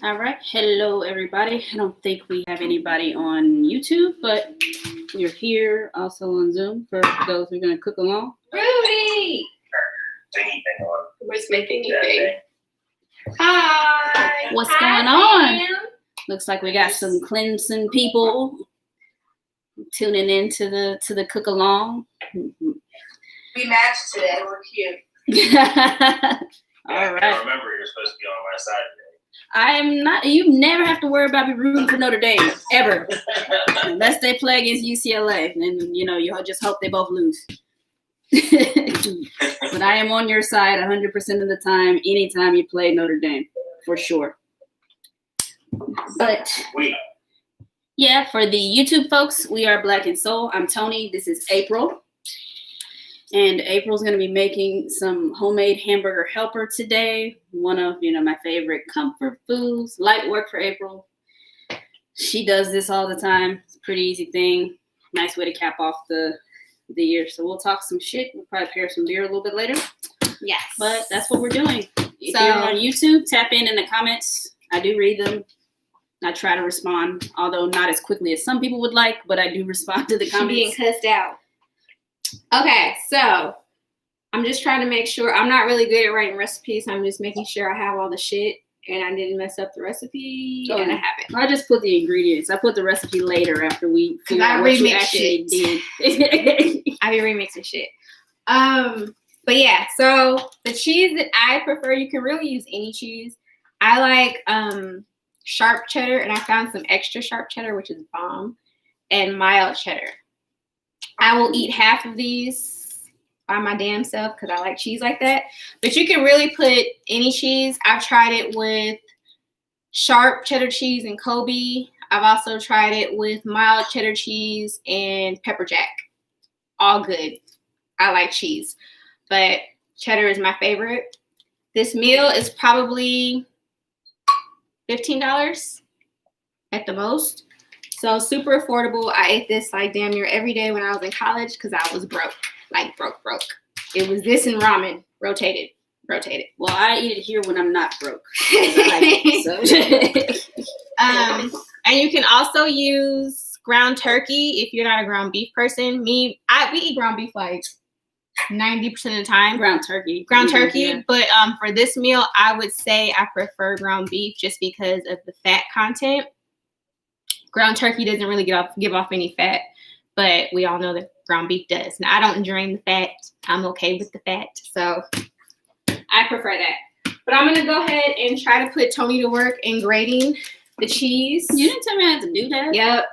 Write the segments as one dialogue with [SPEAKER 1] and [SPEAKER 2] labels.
[SPEAKER 1] All right. Hello, everybody. I don't think we have anybody on YouTube, but we're here also on Zoom for those who are going to cook along.
[SPEAKER 2] Rudy! Was making anything. Hi!
[SPEAKER 1] What's going on? Looks like we got some Clemson people tuning in to the cook along.
[SPEAKER 2] We matched today. We're cute.
[SPEAKER 1] All right.
[SPEAKER 3] I remember you're supposed to be on my side today.
[SPEAKER 1] I'm not. You never have to worry about me rooting for Notre Dame ever, unless they play against UCLA. And you'll just hope they both lose. But I am on your side 100% of the time, anytime you play Notre Dame, for sure. But yeah, for the YouTube folks, we are Black and Soul. I'm Toni. This is April. And April's going to be making some homemade hamburger helper today. One of, my favorite comfort foods. Light work for April. She does this all the time. It's a pretty easy thing. Nice way to cap off the year. So we'll talk some shit. We'll probably pair some beer a little bit later.
[SPEAKER 2] Yes.
[SPEAKER 1] But that's what we're doing. If you're on YouTube, tap in the comments. I do read them. I try to respond, although not as quickly as some people would like, but I do respond to the comments.
[SPEAKER 2] Being cussed out. Okay, so I'm just trying to make sure. I'm not really good at writing recipes. I'm just making sure I have all the shit and I didn't mess up the recipe, and I haven't.
[SPEAKER 1] I just put the ingredients. I put the recipe later after we figure out what you actually did.
[SPEAKER 2] I be remixing shit. But yeah, so the cheese that I prefer, you can really use any cheese. I like sharp cheddar, and I found some extra sharp cheddar, which is bomb, and mild cheddar. I will eat half of these by my damn self because I like cheese like that. But you can really put any cheese. I've tried it with sharp cheddar cheese and Kobe. I've also tried it with mild cheddar cheese and pepper jack. All good. I like cheese. But cheddar is my favorite. This meal is probably $15 at the most. So super affordable. I ate this like damn near every day when I was in college because I was broke. Like broke. It was this and ramen. Rotated.
[SPEAKER 1] Well, I eat it here when I'm not broke.
[SPEAKER 2] And you can also use ground turkey if you're not a ground beef person. We eat ground beef like 90% of the time.
[SPEAKER 1] Ground turkey.
[SPEAKER 2] Yeah. But for this meal, I would say I prefer ground beef just because of the fat content. Ground turkey doesn't really give off any fat, but we all know that ground beef does. Now, I don't drain the fat. I'm okay with the fat, so I prefer that. But I'm going to go ahead and try to put Toni to work in grating the cheese.
[SPEAKER 1] You didn't tell me I had to do that.
[SPEAKER 2] Yep.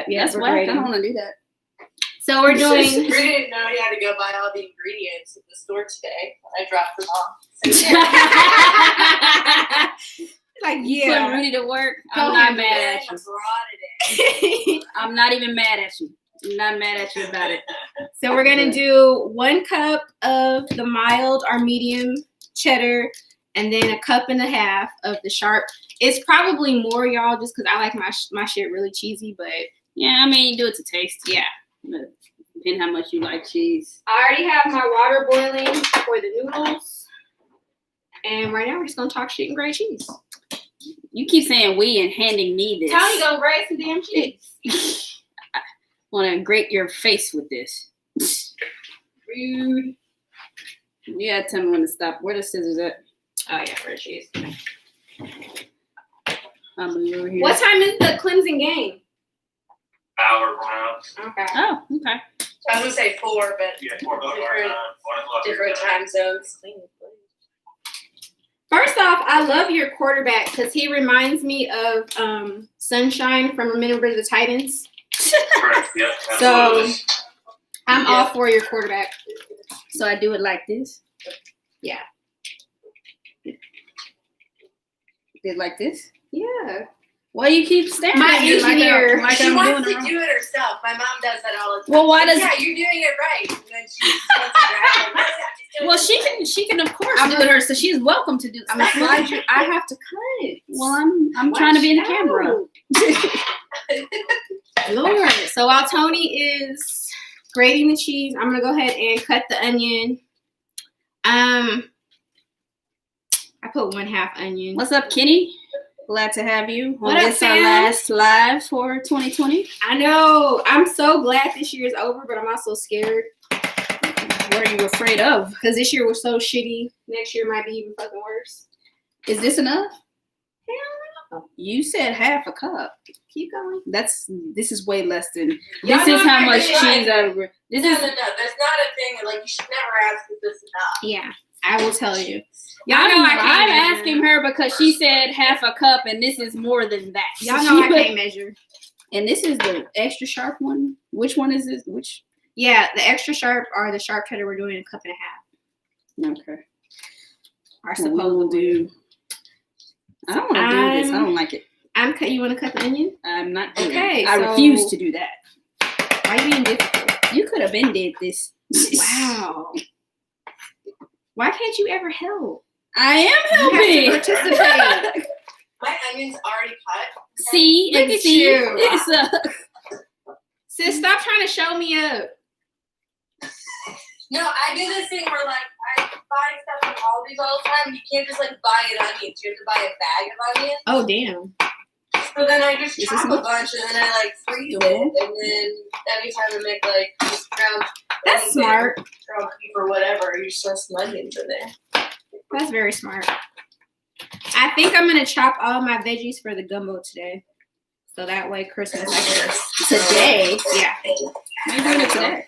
[SPEAKER 1] That's why I don't want to do that.
[SPEAKER 2] So we're doing...
[SPEAKER 4] We didn't know you had to go buy all the ingredients at the store today. I dropped them off.
[SPEAKER 2] Like,
[SPEAKER 1] Put Rudy to work. I'm not mad at you. I'm not even mad at you. I'm not mad at you about it.
[SPEAKER 2] So we're going to do 1 cup of the mild or medium cheddar and then 1.5 cups of the sharp. It's probably more, y'all, just because I like my shit really cheesy, but...
[SPEAKER 1] Yeah, I mean, you do it to taste. Yeah. Depending how much you like cheese.
[SPEAKER 2] I already have my water boiling for the noodles. And right now we're just going to talk shit and grate cheese.
[SPEAKER 1] You keep saying we and handing me this.
[SPEAKER 2] Tony gonna grate some damn cheese.
[SPEAKER 1] I want to grate your face with this.
[SPEAKER 2] Rude.
[SPEAKER 1] You gotta tell me when to stop. Where the scissors at?
[SPEAKER 2] Oh yeah, for the cheese.
[SPEAKER 1] I'll move over here.
[SPEAKER 2] What time is the Clemson game?
[SPEAKER 3] Hour from now.
[SPEAKER 2] Okay.
[SPEAKER 1] Oh, okay.
[SPEAKER 4] I was going to say 4, but
[SPEAKER 3] Yeah, 4 o'clock our time. 1 o'clock.
[SPEAKER 4] different time zones.
[SPEAKER 2] First off, I love your quarterback because he reminds me of Sunshine from Remember the Titans.
[SPEAKER 3] Correct. Yep.
[SPEAKER 2] So I'm all for your quarterback.
[SPEAKER 1] So I do it like this?
[SPEAKER 2] Yeah.
[SPEAKER 1] Did like this?
[SPEAKER 2] Yeah.
[SPEAKER 1] Why you keep staring
[SPEAKER 2] My
[SPEAKER 1] at me
[SPEAKER 2] engineer.
[SPEAKER 1] like
[SPEAKER 4] She
[SPEAKER 1] I'm
[SPEAKER 4] wants
[SPEAKER 1] doing
[SPEAKER 4] to
[SPEAKER 1] it wrong?
[SPEAKER 4] do it herself. My mom does that all the time.
[SPEAKER 1] Well, why does?
[SPEAKER 4] Yeah, you're doing it right. And then she wants to grab it. She's doing
[SPEAKER 1] Well,
[SPEAKER 4] it
[SPEAKER 1] she can of course do it her. So she's welcome to do.
[SPEAKER 2] I'm gonna slide you. I have to cut.
[SPEAKER 1] Well, I'm trying to be in the camera.
[SPEAKER 2] Lord. So while Toni is grating the cheese, I'm gonna go ahead and cut the onion. I I put 1/2 onion.
[SPEAKER 1] What's up, Kenny? Glad to have you
[SPEAKER 2] What
[SPEAKER 1] on
[SPEAKER 2] up,
[SPEAKER 1] this our
[SPEAKER 2] fam?
[SPEAKER 1] last live for 2020.
[SPEAKER 2] I know. I'm so glad this year is over, but I'm also scared
[SPEAKER 1] What are you afraid of?
[SPEAKER 2] because this year was so shitty. Next year might be even fucking worse.
[SPEAKER 1] Is this enough?
[SPEAKER 2] Hell no.
[SPEAKER 1] You said 1/2 cup.
[SPEAKER 2] Keep going.
[SPEAKER 1] This is way less than.
[SPEAKER 4] Y'all
[SPEAKER 1] This
[SPEAKER 4] know
[SPEAKER 1] is how
[SPEAKER 4] I'm
[SPEAKER 1] much
[SPEAKER 4] really
[SPEAKER 1] cheese I. This
[SPEAKER 4] No,
[SPEAKER 1] is.
[SPEAKER 4] no, no. There's not a thing like you should never ask if this is enough.
[SPEAKER 2] Yeah, I will tell you. Y'all
[SPEAKER 1] I'm,
[SPEAKER 2] know I can't
[SPEAKER 1] I'm
[SPEAKER 2] measure.
[SPEAKER 1] asking her because she said 1/2 cup, and this is more than that.
[SPEAKER 2] Y'all
[SPEAKER 1] So
[SPEAKER 2] know I
[SPEAKER 1] she put-
[SPEAKER 2] can't measure.
[SPEAKER 1] And this is the extra sharp one. Which one is this? Which?
[SPEAKER 2] Yeah, the extra sharp or the sharp cheddar we're doing 1.5 cups.
[SPEAKER 1] Okay.
[SPEAKER 2] Are
[SPEAKER 1] So we will
[SPEAKER 2] supposed
[SPEAKER 1] do. I don't want to do this. I don't like it.
[SPEAKER 2] You want to cut the onion?
[SPEAKER 1] I'm not doing
[SPEAKER 2] Okay,
[SPEAKER 1] it. I
[SPEAKER 2] so-
[SPEAKER 1] refuse to do that.
[SPEAKER 2] Why are you being difficult?
[SPEAKER 1] You could have been did this.
[SPEAKER 2] Wow. Why can't you ever help?
[SPEAKER 1] I am
[SPEAKER 2] You have to
[SPEAKER 1] helping.
[SPEAKER 2] participate.
[SPEAKER 4] My onion's already cut.
[SPEAKER 1] See,
[SPEAKER 2] Look
[SPEAKER 1] and
[SPEAKER 2] at
[SPEAKER 1] see,
[SPEAKER 2] you.
[SPEAKER 1] It's
[SPEAKER 2] Sis, stop trying to show me up.
[SPEAKER 4] No, I do this thing where like I buy stuff from Aldi's all the time. You can't just like buy an onion. You have to buy a bag of onions.
[SPEAKER 2] Oh, damn.
[SPEAKER 4] So then I just
[SPEAKER 1] Is
[SPEAKER 4] chop
[SPEAKER 1] this
[SPEAKER 4] a bunch and then I like freeze it. And then anytime I make like just ground
[SPEAKER 2] That's
[SPEAKER 4] anything,
[SPEAKER 2] smart.
[SPEAKER 4] ground beef or whatever, you just throw some onions in there.
[SPEAKER 2] That's very smart. I think I'm going to chop all my veggies for the gumbo today. So that way Christmas, I guess.
[SPEAKER 1] today.
[SPEAKER 2] Yeah.
[SPEAKER 1] Why are you doing it today?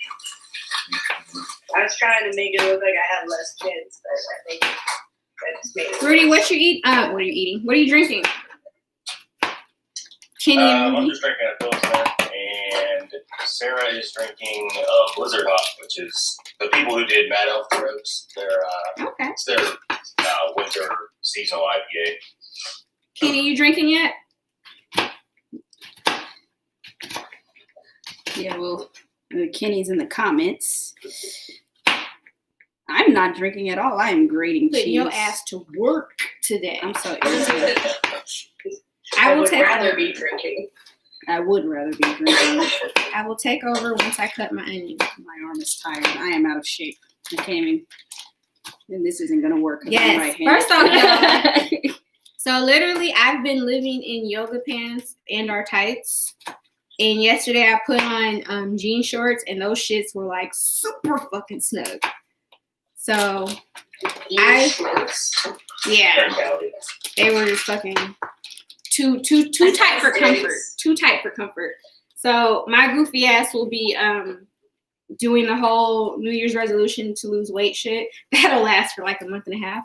[SPEAKER 4] I was trying to make it look like I had less kids, but I think I just made it.
[SPEAKER 2] Rudy, what you eat? What are you eating? What are you drinking? Kenny and
[SPEAKER 3] I'm
[SPEAKER 2] Rudy?
[SPEAKER 3] just drinking a Pilsner, and Sarah is drinking Blizzard Hop, which is the people who did Mad Elf Roast.
[SPEAKER 2] Okay.
[SPEAKER 3] It's their winter seasonal IPA.
[SPEAKER 2] Kenny, you drinking yet?
[SPEAKER 1] Yeah, well, Kenny's in the comments. I'm not drinking at all. I am grating
[SPEAKER 2] Putting
[SPEAKER 1] cheese.
[SPEAKER 2] your ass to work today.
[SPEAKER 1] I'm so irritated.
[SPEAKER 2] I will
[SPEAKER 4] would
[SPEAKER 2] take
[SPEAKER 4] rather
[SPEAKER 2] over.
[SPEAKER 4] be drinking.
[SPEAKER 1] I would rather be drinking.
[SPEAKER 2] I will take over once I cut my onion.
[SPEAKER 1] My arm is tired. I am out of shape. I can't even. And this isn't gonna work. 'Cause I'm
[SPEAKER 2] Yes.
[SPEAKER 1] right-handed.
[SPEAKER 2] First off, y'all. So literally, I've been living in yoga pants and our tights. And yesterday, I put on jean shorts, and those shits were like super fucking snug. So yeah, they were just fucking too tight for comfort. Too tight for comfort. So my goofy ass will be doing the whole New Year's resolution to lose weight shit. That'll last for like a month and a half.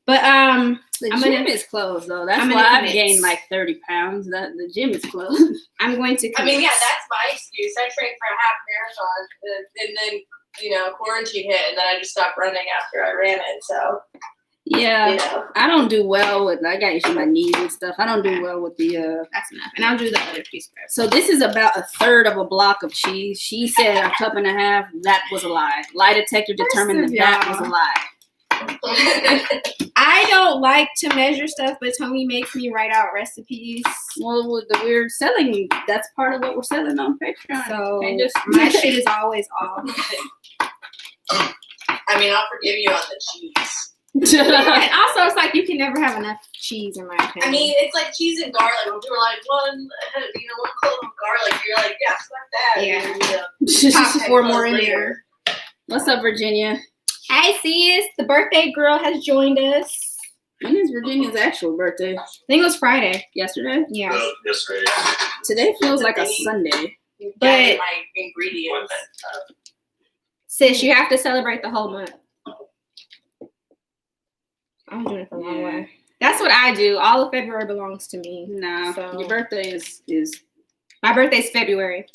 [SPEAKER 2] But
[SPEAKER 1] The
[SPEAKER 2] I'm
[SPEAKER 1] gym
[SPEAKER 2] gonna-
[SPEAKER 1] is closed though. That's
[SPEAKER 2] I'm
[SPEAKER 1] why
[SPEAKER 2] gonna
[SPEAKER 1] I've
[SPEAKER 2] commit.
[SPEAKER 1] gained like 30 pounds. That the gym is closed.
[SPEAKER 2] I'm going to.
[SPEAKER 4] I mean,
[SPEAKER 2] commit.
[SPEAKER 4] yeah, that's my excuse. I trained for a half marathon, and then quarantine hit, and then I just stopped running after I ran it. So
[SPEAKER 1] Yeah, I don't do well with. I got issues with my knees and stuff. I don't do well with the.
[SPEAKER 2] That's enough. And I'll do the other piece first.
[SPEAKER 1] So this is about 1/3 of a block of cheese. She said 1.5 cups. That was a lie. Lie detector determined that was a lie.
[SPEAKER 2] I don't like to measure stuff, but Toni makes me write out recipes.
[SPEAKER 1] Well, we're selling. That's part of what we're selling on Patreon.
[SPEAKER 2] So
[SPEAKER 1] Can't just
[SPEAKER 2] my shit is always off.
[SPEAKER 4] I mean, I'll forgive you on the cheese.
[SPEAKER 2] And also, it's like you can never have enough cheese, in my opinion.
[SPEAKER 4] I mean, it's like cheese and garlic. When people are like, one clove of garlic, you're like, yeah, fuck that.
[SPEAKER 2] Yeah.
[SPEAKER 4] And, you know,
[SPEAKER 2] Pop 4 more in there.
[SPEAKER 1] What's up, Virginia?
[SPEAKER 2] Hi, sis. The birthday girl has joined us.
[SPEAKER 1] When is Virginia's actual birthday?
[SPEAKER 2] I think it was Friday.
[SPEAKER 1] Yesterday?
[SPEAKER 2] Yeah.
[SPEAKER 3] Yesterday.
[SPEAKER 1] Today feels like a Sunday.
[SPEAKER 2] But-
[SPEAKER 4] Get my ingredients.
[SPEAKER 2] Sis, you have to celebrate the whole month. I'm doing it the wrong
[SPEAKER 1] Yeah.
[SPEAKER 2] way. That's what I do. All of February belongs to me.
[SPEAKER 1] Nah,
[SPEAKER 2] So-
[SPEAKER 1] your birthday is
[SPEAKER 2] My birthday's February.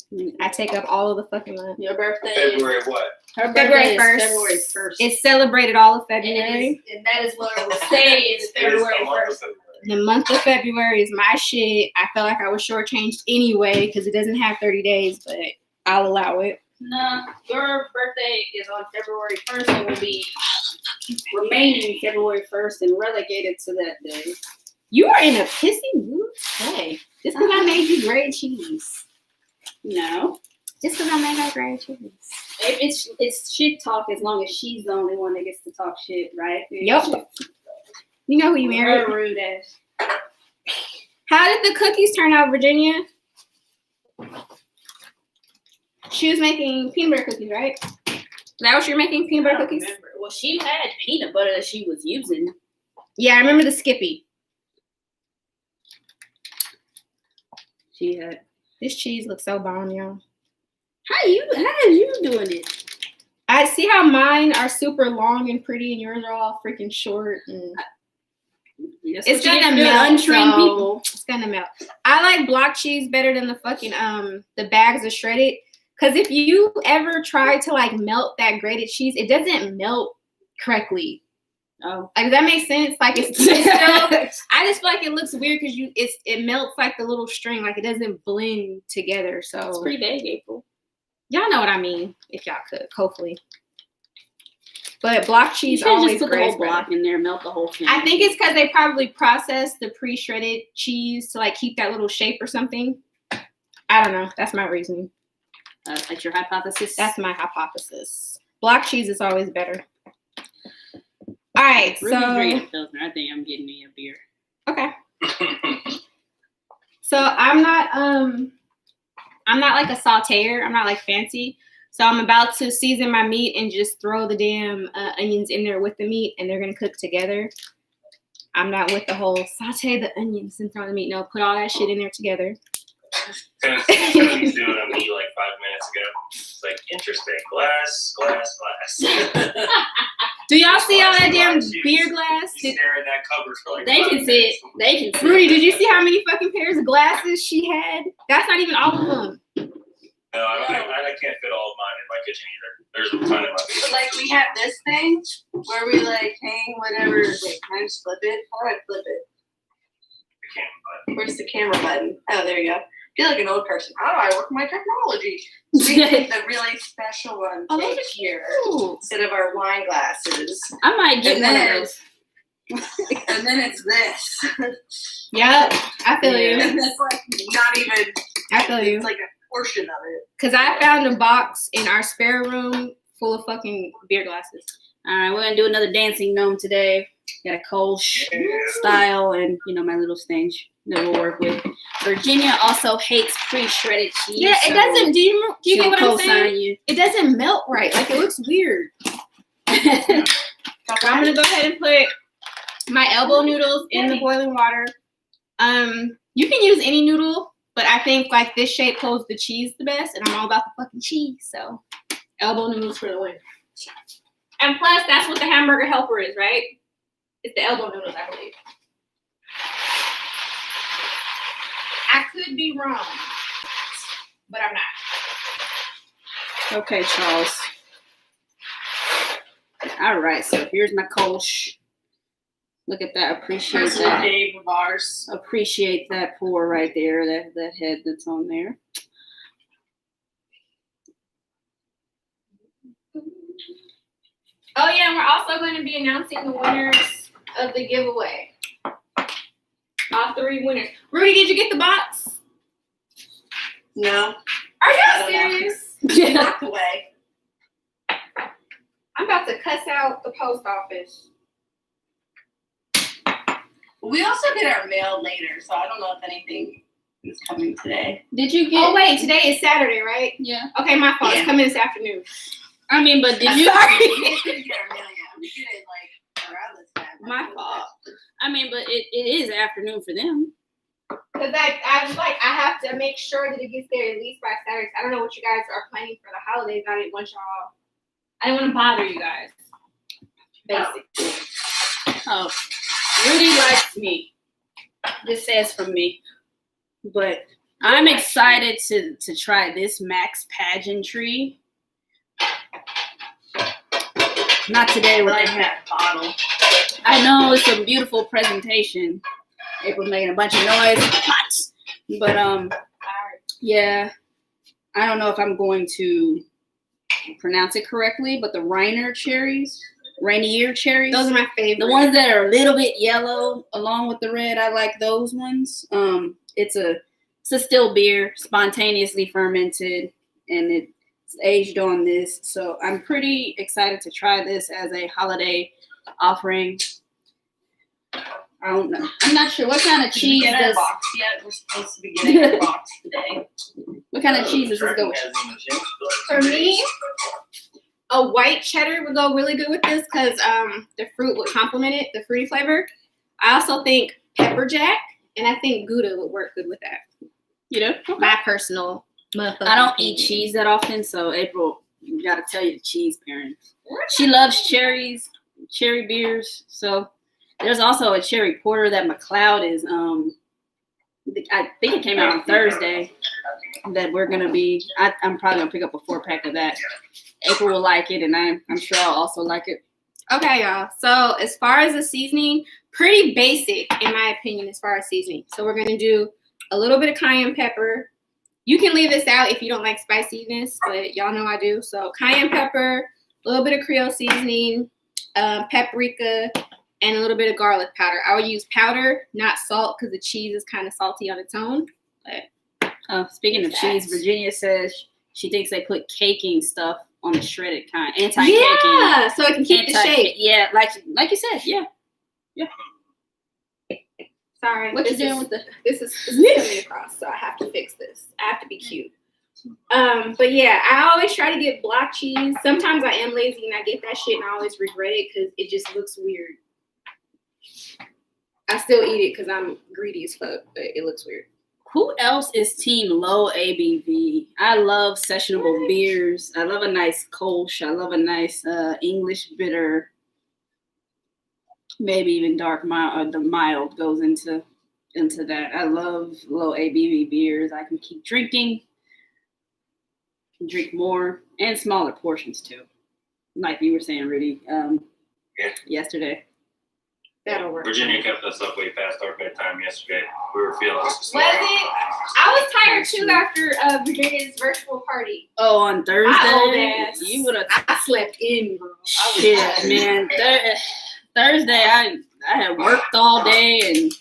[SPEAKER 2] I take up all of the fucking month.
[SPEAKER 1] your birthday.
[SPEAKER 3] February of what?
[SPEAKER 1] Her
[SPEAKER 2] February
[SPEAKER 1] birthday
[SPEAKER 2] 1st.
[SPEAKER 1] is February 1st.
[SPEAKER 2] It's celebrated all of
[SPEAKER 4] And,
[SPEAKER 2] February.
[SPEAKER 4] and that is what it will say is February 1st.
[SPEAKER 2] The month of February is my shit. I felt like I was shortchanged anyway because it doesn't have 30 days, but I'll allow it.
[SPEAKER 1] No, your birthday is on February 1st. It will be remaining February 1st and relegated to that day.
[SPEAKER 2] You are in a pissy mood today. Just because I made you grade cheese.
[SPEAKER 1] No.
[SPEAKER 2] Just because I made her grade cheese.
[SPEAKER 1] It's shit talk as long as she's the only one that gets to talk shit, right?
[SPEAKER 2] Yep. You know who you married.
[SPEAKER 1] Her rude ass.
[SPEAKER 2] How did the cookies turn out, Virginia? She was making peanut butter cookies, right? Is that what you're making, peanut
[SPEAKER 1] I
[SPEAKER 2] butter
[SPEAKER 1] don't
[SPEAKER 2] cookies?
[SPEAKER 1] remember. Well, she had peanut butter that she was using.
[SPEAKER 2] Yeah, I remember the Skippy.
[SPEAKER 1] She had.
[SPEAKER 2] This cheese looks so bomb, y'all.
[SPEAKER 1] How is you doing it?
[SPEAKER 2] I see how mine are super long and pretty, and yours are all freaking short. And it's gonna melt.
[SPEAKER 1] Untrained
[SPEAKER 2] So
[SPEAKER 1] people.
[SPEAKER 2] it's gonna melt. I like block cheese better than the fucking the bags of shredded. Cause if you ever try to like melt that grated cheese, it doesn't melt correctly.
[SPEAKER 1] Oh,
[SPEAKER 2] Like, does that make sense? Like it's still. I just feel like it looks weird because it melts like the little string, like it doesn't blend together. So
[SPEAKER 1] it's pretty big, April.
[SPEAKER 2] y'all know what I mean. If y'all could, hopefully. But block
[SPEAKER 1] You
[SPEAKER 2] cheese
[SPEAKER 1] should
[SPEAKER 2] always
[SPEAKER 1] just put the
[SPEAKER 2] grates
[SPEAKER 1] whole block in there, melt the whole thing.
[SPEAKER 2] I think it's because they probably processed the pre-shredded cheese to like keep that little shape or something. I don't know. That's my reasoning.
[SPEAKER 1] That's your hypothesis.
[SPEAKER 2] That's my hypothesis. Block cheese is always better. All right,
[SPEAKER 1] Ruby's
[SPEAKER 2] so
[SPEAKER 1] drinking a Pilsner. I think I'm getting me a beer.
[SPEAKER 2] okay. So I'm not like a sauteer. I'm not like fancy. So I'm about to season my meat and just throw the damn onions in there with the meat, and they're gonna cook together. I'm not with the whole saute the onions and throw the meat. No, put all that shit in there together.
[SPEAKER 3] Tony's doing a meet like 5 minutes ago. It's like, interesting. Glass.
[SPEAKER 2] Do y'all see all that damn beer glass?
[SPEAKER 3] You stare in that cupboard for like
[SPEAKER 1] They
[SPEAKER 3] 5
[SPEAKER 1] can see
[SPEAKER 3] minutes.
[SPEAKER 1] it. They can see
[SPEAKER 2] Rudy,
[SPEAKER 1] it.
[SPEAKER 2] did you see how many fucking pairs of glasses she had? That's not even all of them.
[SPEAKER 3] No, I can't fit all of mine in my kitchen either. There's a ton in my
[SPEAKER 4] But
[SPEAKER 3] kitchen.
[SPEAKER 4] like we have this thing where we like hang whatever. Wait, can I just flip it? How do I flip it?
[SPEAKER 3] I can't,
[SPEAKER 4] Where's the camera button? Oh, there you go. I feel like an old person. How do I work my technology? So we take the really special one
[SPEAKER 2] Oh, those
[SPEAKER 4] take
[SPEAKER 2] are
[SPEAKER 4] here
[SPEAKER 2] cute.
[SPEAKER 4] instead of our wine glasses.
[SPEAKER 1] I might get
[SPEAKER 4] And
[SPEAKER 1] one
[SPEAKER 4] then-
[SPEAKER 1] of those.
[SPEAKER 4] And then it's this.
[SPEAKER 2] Yep, I feel you.
[SPEAKER 4] And that's like not even,
[SPEAKER 2] I feel you.
[SPEAKER 4] it's like a portion of it.
[SPEAKER 2] Because I found a box in our spare room full of fucking beer glasses.
[SPEAKER 1] All right, we're gonna do another dancing gnome today. Got a Kolsch style and my little stench that we'll work with. Virginia also hates pre-shredded cheese.
[SPEAKER 2] Yeah, it
[SPEAKER 1] so
[SPEAKER 2] doesn't. Do you
[SPEAKER 1] she'll
[SPEAKER 2] get what I'm
[SPEAKER 1] co-sign
[SPEAKER 2] saying?
[SPEAKER 1] you.
[SPEAKER 2] It doesn't melt right. Like it looks weird. So I'm gonna go ahead and put my elbow noodles in the boiling water. You can use any noodle, but I think like this shape holds the cheese the best, and I'm all about the fucking cheese. So elbow noodles for the win. And plus, that's what the hamburger helper is, right? It's the elbow noodles, I believe. I could be wrong, but I'm not.
[SPEAKER 1] Okay, Charles. All right, so here's my Kolsch. Look at that. Appreciate
[SPEAKER 4] Personal
[SPEAKER 1] that.
[SPEAKER 4] fave of ours.
[SPEAKER 1] Appreciate that pour right there. That head that's on there.
[SPEAKER 2] Oh yeah, and we're also going to be announcing the winners of the giveaway. All 3 winners. Rudy, did you get the box?
[SPEAKER 4] No.
[SPEAKER 2] Are
[SPEAKER 4] I
[SPEAKER 2] y'all
[SPEAKER 4] don't know.
[SPEAKER 2] serious?
[SPEAKER 4] Walk away.
[SPEAKER 2] I'm about to cuss out the post office.
[SPEAKER 4] We also get our mail later, so I don't know if anything is coming today.
[SPEAKER 1] Did you get?
[SPEAKER 2] Oh wait, today is Saturday, right?
[SPEAKER 1] Yeah.
[SPEAKER 2] Okay, my fault.
[SPEAKER 4] Yeah.
[SPEAKER 2] It's coming this afternoon.
[SPEAKER 1] I mean, but did you?
[SPEAKER 2] Sorry.
[SPEAKER 4] We didn't get our mail yet. We get it like around this time.
[SPEAKER 2] My fault.
[SPEAKER 1] I mean, but it is afternoon for them.
[SPEAKER 2] Cause I was like, I have to make sure that it gets there at least by Saturday. I don't know what you guys are planning for the holidays. I didn't want to bother you guys. Basically.
[SPEAKER 1] Oh, Rudy likes me. This says from me. But I'm excited to try this Max pageantry. Not today with
[SPEAKER 4] Like
[SPEAKER 1] the hat.
[SPEAKER 4] that bottle.
[SPEAKER 1] I know it's a beautiful presentation. April's making a bunch of noise. Hot. But yeah. I don't know if I'm going to pronounce it correctly, but the Rainier cherries.
[SPEAKER 2] Those are my favorite.
[SPEAKER 1] The ones that are a little bit yellow along with the red, I like those ones. It's a still beer, spontaneously fermented, and it's aged on this. So I'm pretty excited to try this as a holiday offering. I don't know. I'm not sure what kind of
[SPEAKER 4] Did we
[SPEAKER 1] cheese
[SPEAKER 4] get our
[SPEAKER 1] does.
[SPEAKER 4] box yet? We're supposed to be getting our box today.
[SPEAKER 1] What kind of cheese does this go with?
[SPEAKER 2] For me, a white cheddar would go really good with this because the fruit would complement it, the fruity flavor. I also think pepper jack, and I think Gouda would work good with that.
[SPEAKER 1] You know,
[SPEAKER 2] My personal motherfucking
[SPEAKER 1] I don't eat
[SPEAKER 2] opinion.
[SPEAKER 1] cheese that often, so April, gotta tell you the cheese parent. She loves cherries, cherry beers. So there's also a cherry porter that McLeod is. I think it came out on Thursday. That we're gonna be. I'm probably gonna pick up a 4-pack of that. April will like it, and I'm sure I'll also like it.
[SPEAKER 2] Okay, y'all. So as far as the seasoning, pretty basic in my opinion as far as seasoning. So we're gonna do a little bit of cayenne pepper. You can leave this out if you don't like spiciness, but y'all know I do. So cayenne pepper, a little bit of Creole seasoning, paprika, and a little bit of garlic powder. I would use powder, not salt, because the cheese is kind of salty on its own. But
[SPEAKER 1] Speaking of cheese, Virginia says she thinks they put caking stuff on the shredded kind, anti-caking.
[SPEAKER 2] yeah, so it can keep the shape.
[SPEAKER 1] Yeah, like you said, yeah.
[SPEAKER 2] Sorry,
[SPEAKER 1] What you doing with the?
[SPEAKER 2] this is coming across, so I have to fix this. I have to be cute. But yeah, I always try to get block cheese. Sometimes I am lazy and I get that shit and I always regret it because it just looks weird. I still eat it because I'm greedy as fuck, but it looks weird.
[SPEAKER 1] Who else is team low ABV? I love sessionable beers. I love a nice Kolsch. I love a nice English bitter. Maybe even dark mild. The mild goes into that. I love low ABV beers. I can keep drinking, drink more, and smaller portions too. Like you were saying, Rudy, yesterday.
[SPEAKER 2] That'll work.
[SPEAKER 3] Virginia kept us up way past our bedtime yesterday. We were feeling
[SPEAKER 2] Was it? I was tired too after Virginia's virtual party.
[SPEAKER 1] Oh, on Thursday?
[SPEAKER 2] My old ass.
[SPEAKER 1] You would have.
[SPEAKER 2] I slept in, bro.
[SPEAKER 1] Shit, man. Thursday, I had worked all day, and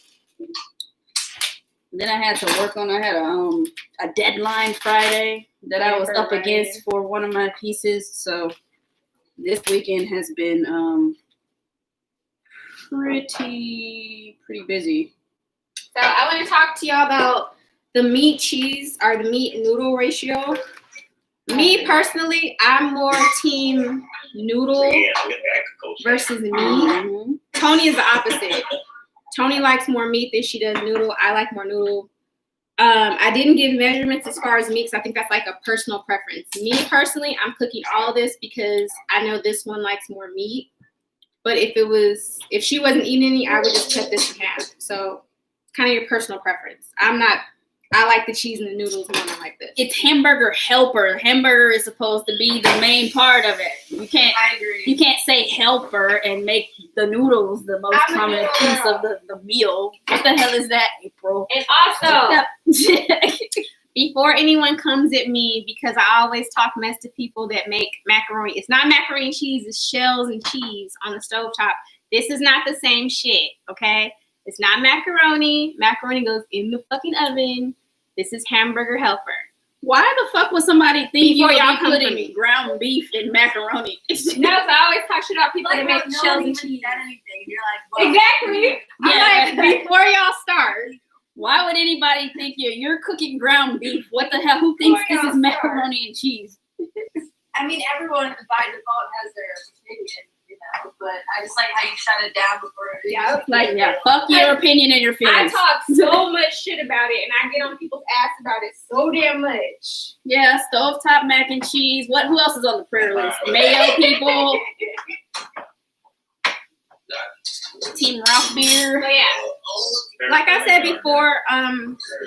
[SPEAKER 1] then I had to work on. I had a deadline Friday that I was up against for one of my pieces. So this weekend has been pretty busy.
[SPEAKER 2] So I want to talk to y'all about the meat cheese or the meat noodle ratio. Me personally, I'm more team noodle versus meat.
[SPEAKER 1] Mm-hmm.
[SPEAKER 2] Toni is the opposite. Toni likes more meat than she does noodle. I like more noodle. I didn't give measurements as far as meat because I think that's like a personal preference. Me personally, I'm cooking all this because I know this one likes more meat. But if she wasn't eating any, I would just cut this in half. So it's kind of your personal preference. I like the cheese and the noodles more than like this.
[SPEAKER 1] It's hamburger helper. Hamburger is supposed to be the main part of it.
[SPEAKER 4] I agree.
[SPEAKER 1] You can't say helper and make the noodles the most prominent piece of the meal. What the hell is that, April?
[SPEAKER 2] And also, before anyone comes at me, because I always talk mess to people that make macaroni. It's not macaroni and cheese, it's shells and cheese on the stovetop. This is not the same shit, okay? It's not macaroni. Macaroni goes in the fucking oven. This is hamburger helper.
[SPEAKER 1] Why the fuck would somebody think you
[SPEAKER 2] Before
[SPEAKER 1] would
[SPEAKER 2] y'all
[SPEAKER 1] be
[SPEAKER 2] come for
[SPEAKER 1] putting
[SPEAKER 2] me.
[SPEAKER 1] ground beef in macaroni?
[SPEAKER 2] No, so I always talk shit about people that make shells and cheese.
[SPEAKER 4] You're like, well,
[SPEAKER 2] Exactly. I'm like, before y'all start.
[SPEAKER 1] Why would anybody think you're cooking ground beef? What the hell? Who thinks this is macaroni and cheese?
[SPEAKER 4] I mean, everyone by default has their opinion, you know, but I just like how you shut it down before.
[SPEAKER 1] Fuck your opinion and your
[SPEAKER 2] I
[SPEAKER 1] feelings.
[SPEAKER 2] talk so much shit about it, and I get on people's ass about it so damn much.
[SPEAKER 1] Yeah, stovetop mac and cheese. Who else is on the prayer list? Mayo people. Team Ralph beer.
[SPEAKER 2] So yeah, like I said before,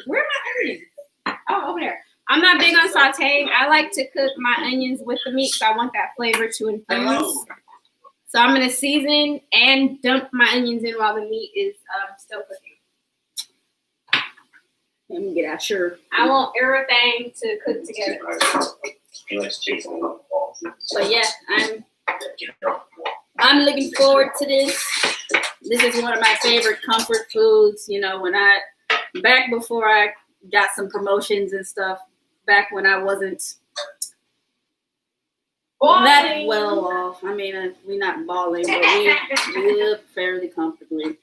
[SPEAKER 2] where are my onions? Oh, over there. I'm not big on sauteing. I like to cook my onions with the meat because I want that flavor to infuse. So I'm gonna season and dump my onions in while the meat is still cooking.
[SPEAKER 1] Let me get out. Sure.
[SPEAKER 2] I want everything to cook together.
[SPEAKER 1] But yeah, I'm looking forward to this. This is one of my favorite comfort foods. You know, back before I got some promotions and stuff, back when I wasn't that well off. I mean, we're not balling, but we live fairly comfortably.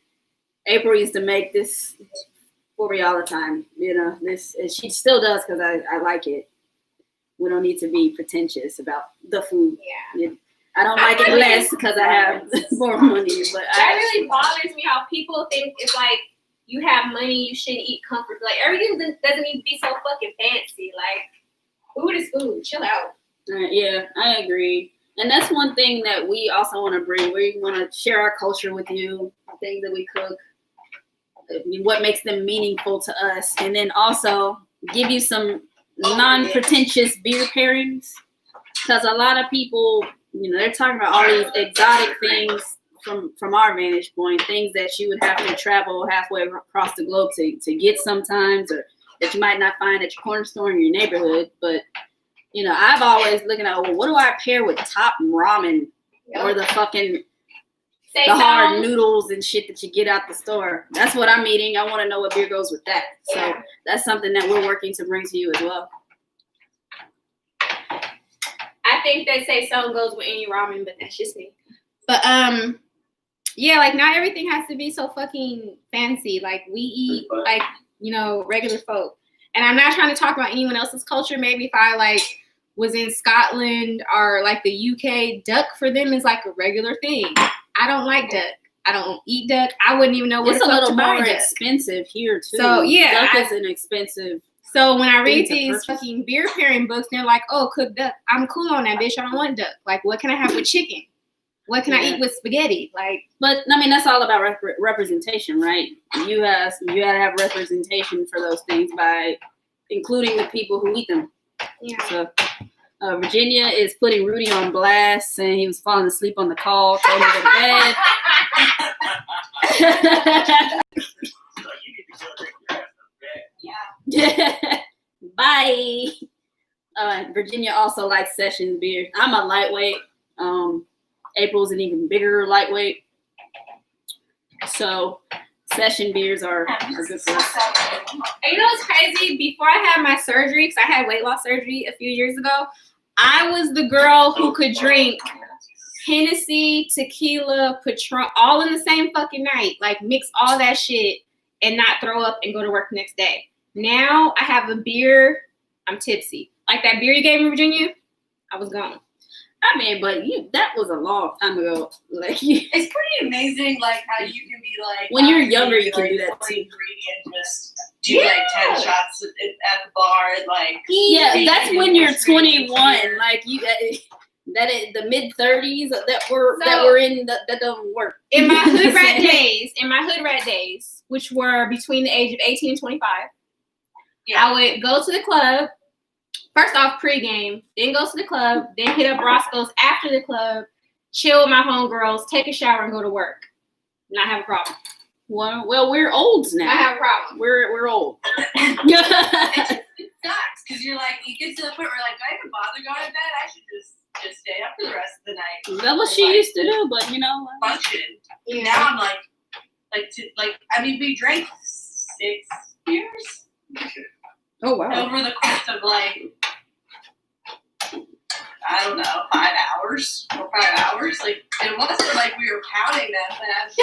[SPEAKER 1] April used to make this for me all the time. You know, this and she still does because I like it. We don't need to be pretentious about the food.
[SPEAKER 2] Yeah.
[SPEAKER 1] I don't like it less because I have more money. But
[SPEAKER 2] that really bothers me how people think it's like you have money, you shouldn't eat comfort. Like everything doesn't need to be so fucking fancy. Like food is food. Chill out.
[SPEAKER 1] Yeah, I agree. And that's one thing that we also want to bring. We want to share our culture with you, the things that we cook, what makes them meaningful to us, and then also give you some non-pretentious beer pairings. Because a lot of people, you know, they're talking about all these exotic things from our vantage point, things that you would have to travel halfway across the globe to get sometimes, or that you might not find at your corner store in your neighborhood. But you know, I've always looking at, well, what do I pair with top ramen or the fucking hard noodles and shit that you get out the store? That's what I'm eating. I want to know what beer goes with that. So that's something that we're working to bring to you as well.
[SPEAKER 2] I think they say something goes with any ramen, but that's just me. But yeah, like not everything has to be so fucking fancy. Like we eat like, you know, regular folk. And I'm not trying to talk about anyone else's culture. Maybe if I like was in Scotland or like the UK, duck for them is like a regular thing. I don't like duck. I don't eat duck. I wouldn't even know what
[SPEAKER 1] it's a little more expensive here too.
[SPEAKER 2] So yeah,
[SPEAKER 1] duck is an expensive.
[SPEAKER 2] So when I read these fucking beer pairing books, they're like, "Oh, cooked duck. I'm cool on that, bitch. I don't want duck. Like, what can I have with chicken? What can I eat with spaghetti? Like,
[SPEAKER 1] but I mean, that's all about representation, right? You gotta have representation for those things by including the people who eat them.
[SPEAKER 2] Yeah.
[SPEAKER 1] So Virginia is putting Rudy on blast, saying he was falling asleep on the call, told him to go to bed. Yeah. Bye. Virginia also likes session beer. I'm a lightweight. April's an even bigger lightweight. So session beers are good for us.
[SPEAKER 2] And you know what's crazy? Before I had my surgery, because I had weight loss surgery a few years ago, I was the girl who could drink Hennessy, tequila, Patron, all in the same fucking night. Like mix all that shit and not throw up and go to work the next day. Now I have a beer, I'm tipsy. Like that beer you gave me, Virginia, I was gone.
[SPEAKER 1] I mean, but that was a long time ago. Like,
[SPEAKER 4] it's pretty amazing, like how you can be like
[SPEAKER 1] when you're younger, you can do that too.
[SPEAKER 4] Ingredient, just do like 10 shots at the bar, and like
[SPEAKER 1] that's when you're 21. Like you, that is the mid 30s that we're in that don't work.
[SPEAKER 2] In my hood rat days, which were between the age of 18 and 25, I would go to the club. First off, pregame, then go to the club, then hit up Roscoe's after the club, chill with my homegirls, take a shower, and go to work. Not have a problem.
[SPEAKER 1] Well, we're old now.
[SPEAKER 2] I have a problem.
[SPEAKER 1] We're old.
[SPEAKER 4] It sucks because you're like, you get to the point where like, do I even bother going to bed? I should just stay up for the rest of the night.
[SPEAKER 1] That's what she used to do, but you know,
[SPEAKER 4] function. Yeah. Now I'm like, I mean, we drank 6 beers.
[SPEAKER 1] Oh wow!
[SPEAKER 4] Over the course of like, I don't know, 5 hours or 5 hours. Like it wasn't like we were counting them fast.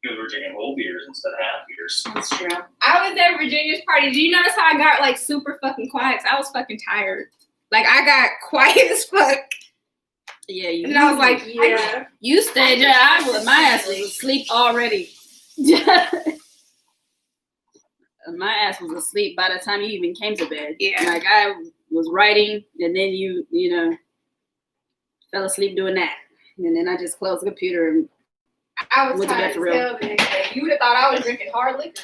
[SPEAKER 3] Because we're drinking whole beers instead of half beers.
[SPEAKER 4] That's true.
[SPEAKER 2] I was at Virginia's party. Do you notice how I got like super fucking quiet? 'Cause I was fucking tired. Like I got quiet as fuck.
[SPEAKER 1] Yeah,
[SPEAKER 2] and I was like, yeah.
[SPEAKER 1] You stayed there. My ass was asleep already. My ass was asleep by the time you even came to bed.
[SPEAKER 2] Yeah.
[SPEAKER 1] Like I was writing, and then you know, fell asleep doing that, and then I just closed the computer and
[SPEAKER 2] I was
[SPEAKER 1] went to bed for real.
[SPEAKER 2] You would have thought I was drinking hard liquor.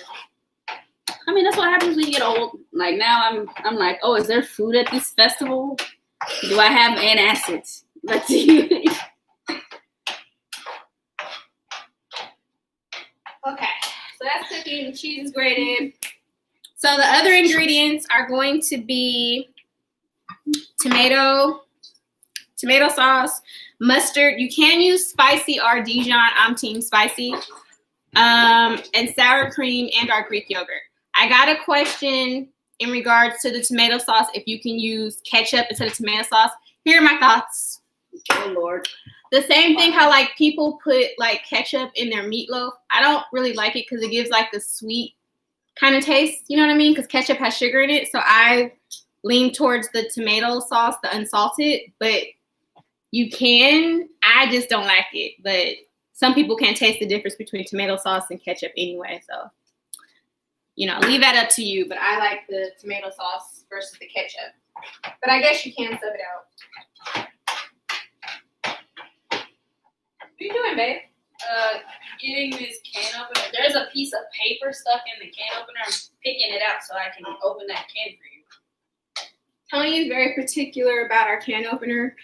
[SPEAKER 1] I mean, that's what happens when you get old. Like now, I'm like, oh, is there food at this festival? Do I have antacids? Like, do you?
[SPEAKER 2] Okay, so that's cooking. The cheese is grated. So the other ingredients are going to be tomato sauce, mustard. You can use spicy or Dijon. I'm team spicy. And sour cream and our Greek yogurt. I got a question in regards to the tomato sauce. If you can use ketchup instead of tomato sauce. Here are my thoughts.
[SPEAKER 1] Oh Lord.
[SPEAKER 2] The same thing how like people put like ketchup in their meatloaf. I don't really like it because it gives like the sweet kind of taste. You know what I mean? Because ketchup has sugar in it. So I lean towards the tomato sauce, the unsalted. But you can. I just don't like it. But some people can't taste the difference between tomato sauce and ketchup anyway. So, you know, leave that up to you. But I like the tomato sauce versus the ketchup. But I guess you can sub it out. What are you doing, babe?
[SPEAKER 1] Getting this can opener. There's a piece of paper stuck in the can opener. I'm picking it out so I can open that can for you.
[SPEAKER 2] Tony is very particular about our can opener.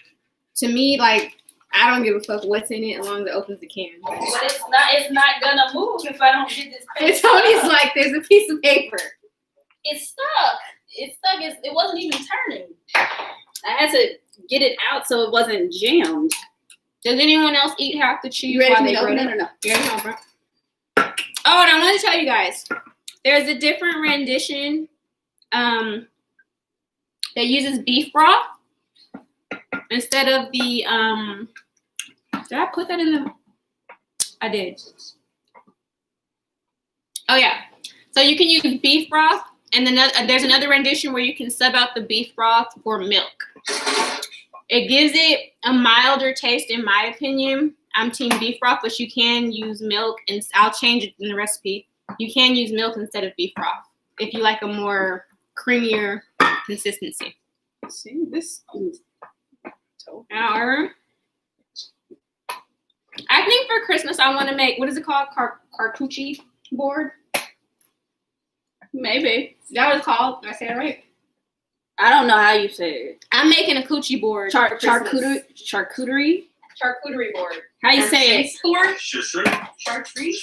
[SPEAKER 2] To me, like, I don't give a fuck what's in it as long as it opens the can.
[SPEAKER 1] But it's not gonna move if I don't get this paper.
[SPEAKER 2] And Tony's like, there's a piece of paper.
[SPEAKER 1] It's stuck. It's stuck. It wasn't even turning. I had to get it out so it wasn't jammed.
[SPEAKER 2] Does anyone else eat half the cheese?
[SPEAKER 1] You ready
[SPEAKER 2] while
[SPEAKER 1] for me
[SPEAKER 2] they
[SPEAKER 1] to open
[SPEAKER 2] bread
[SPEAKER 1] it or no?
[SPEAKER 2] Yeah, no, bro. Oh, and I want to tell you guys, there's a different rendition that uses beef broth instead of the did I put that in the? I did. Oh yeah. So you can use beef broth, and then there's another rendition where you can sub out the beef broth for milk. It gives it a milder taste, in my opinion. I'm team beef broth, but you can use milk, and I'll change it in the recipe. You can use milk instead of beef broth if you like a more creamier consistency.
[SPEAKER 1] See, this is
[SPEAKER 2] Our, I think for Christmas I want to make, what is it called? Charcuterie board?
[SPEAKER 1] maybe.
[SPEAKER 2] Is that what it's called? Did I say it right?
[SPEAKER 1] I don't know how you say it.
[SPEAKER 2] I'm making a coochie board. for Christmas.
[SPEAKER 1] Charcuterie.
[SPEAKER 2] Charcuterie board.
[SPEAKER 1] How you say it?
[SPEAKER 4] Chartreuse.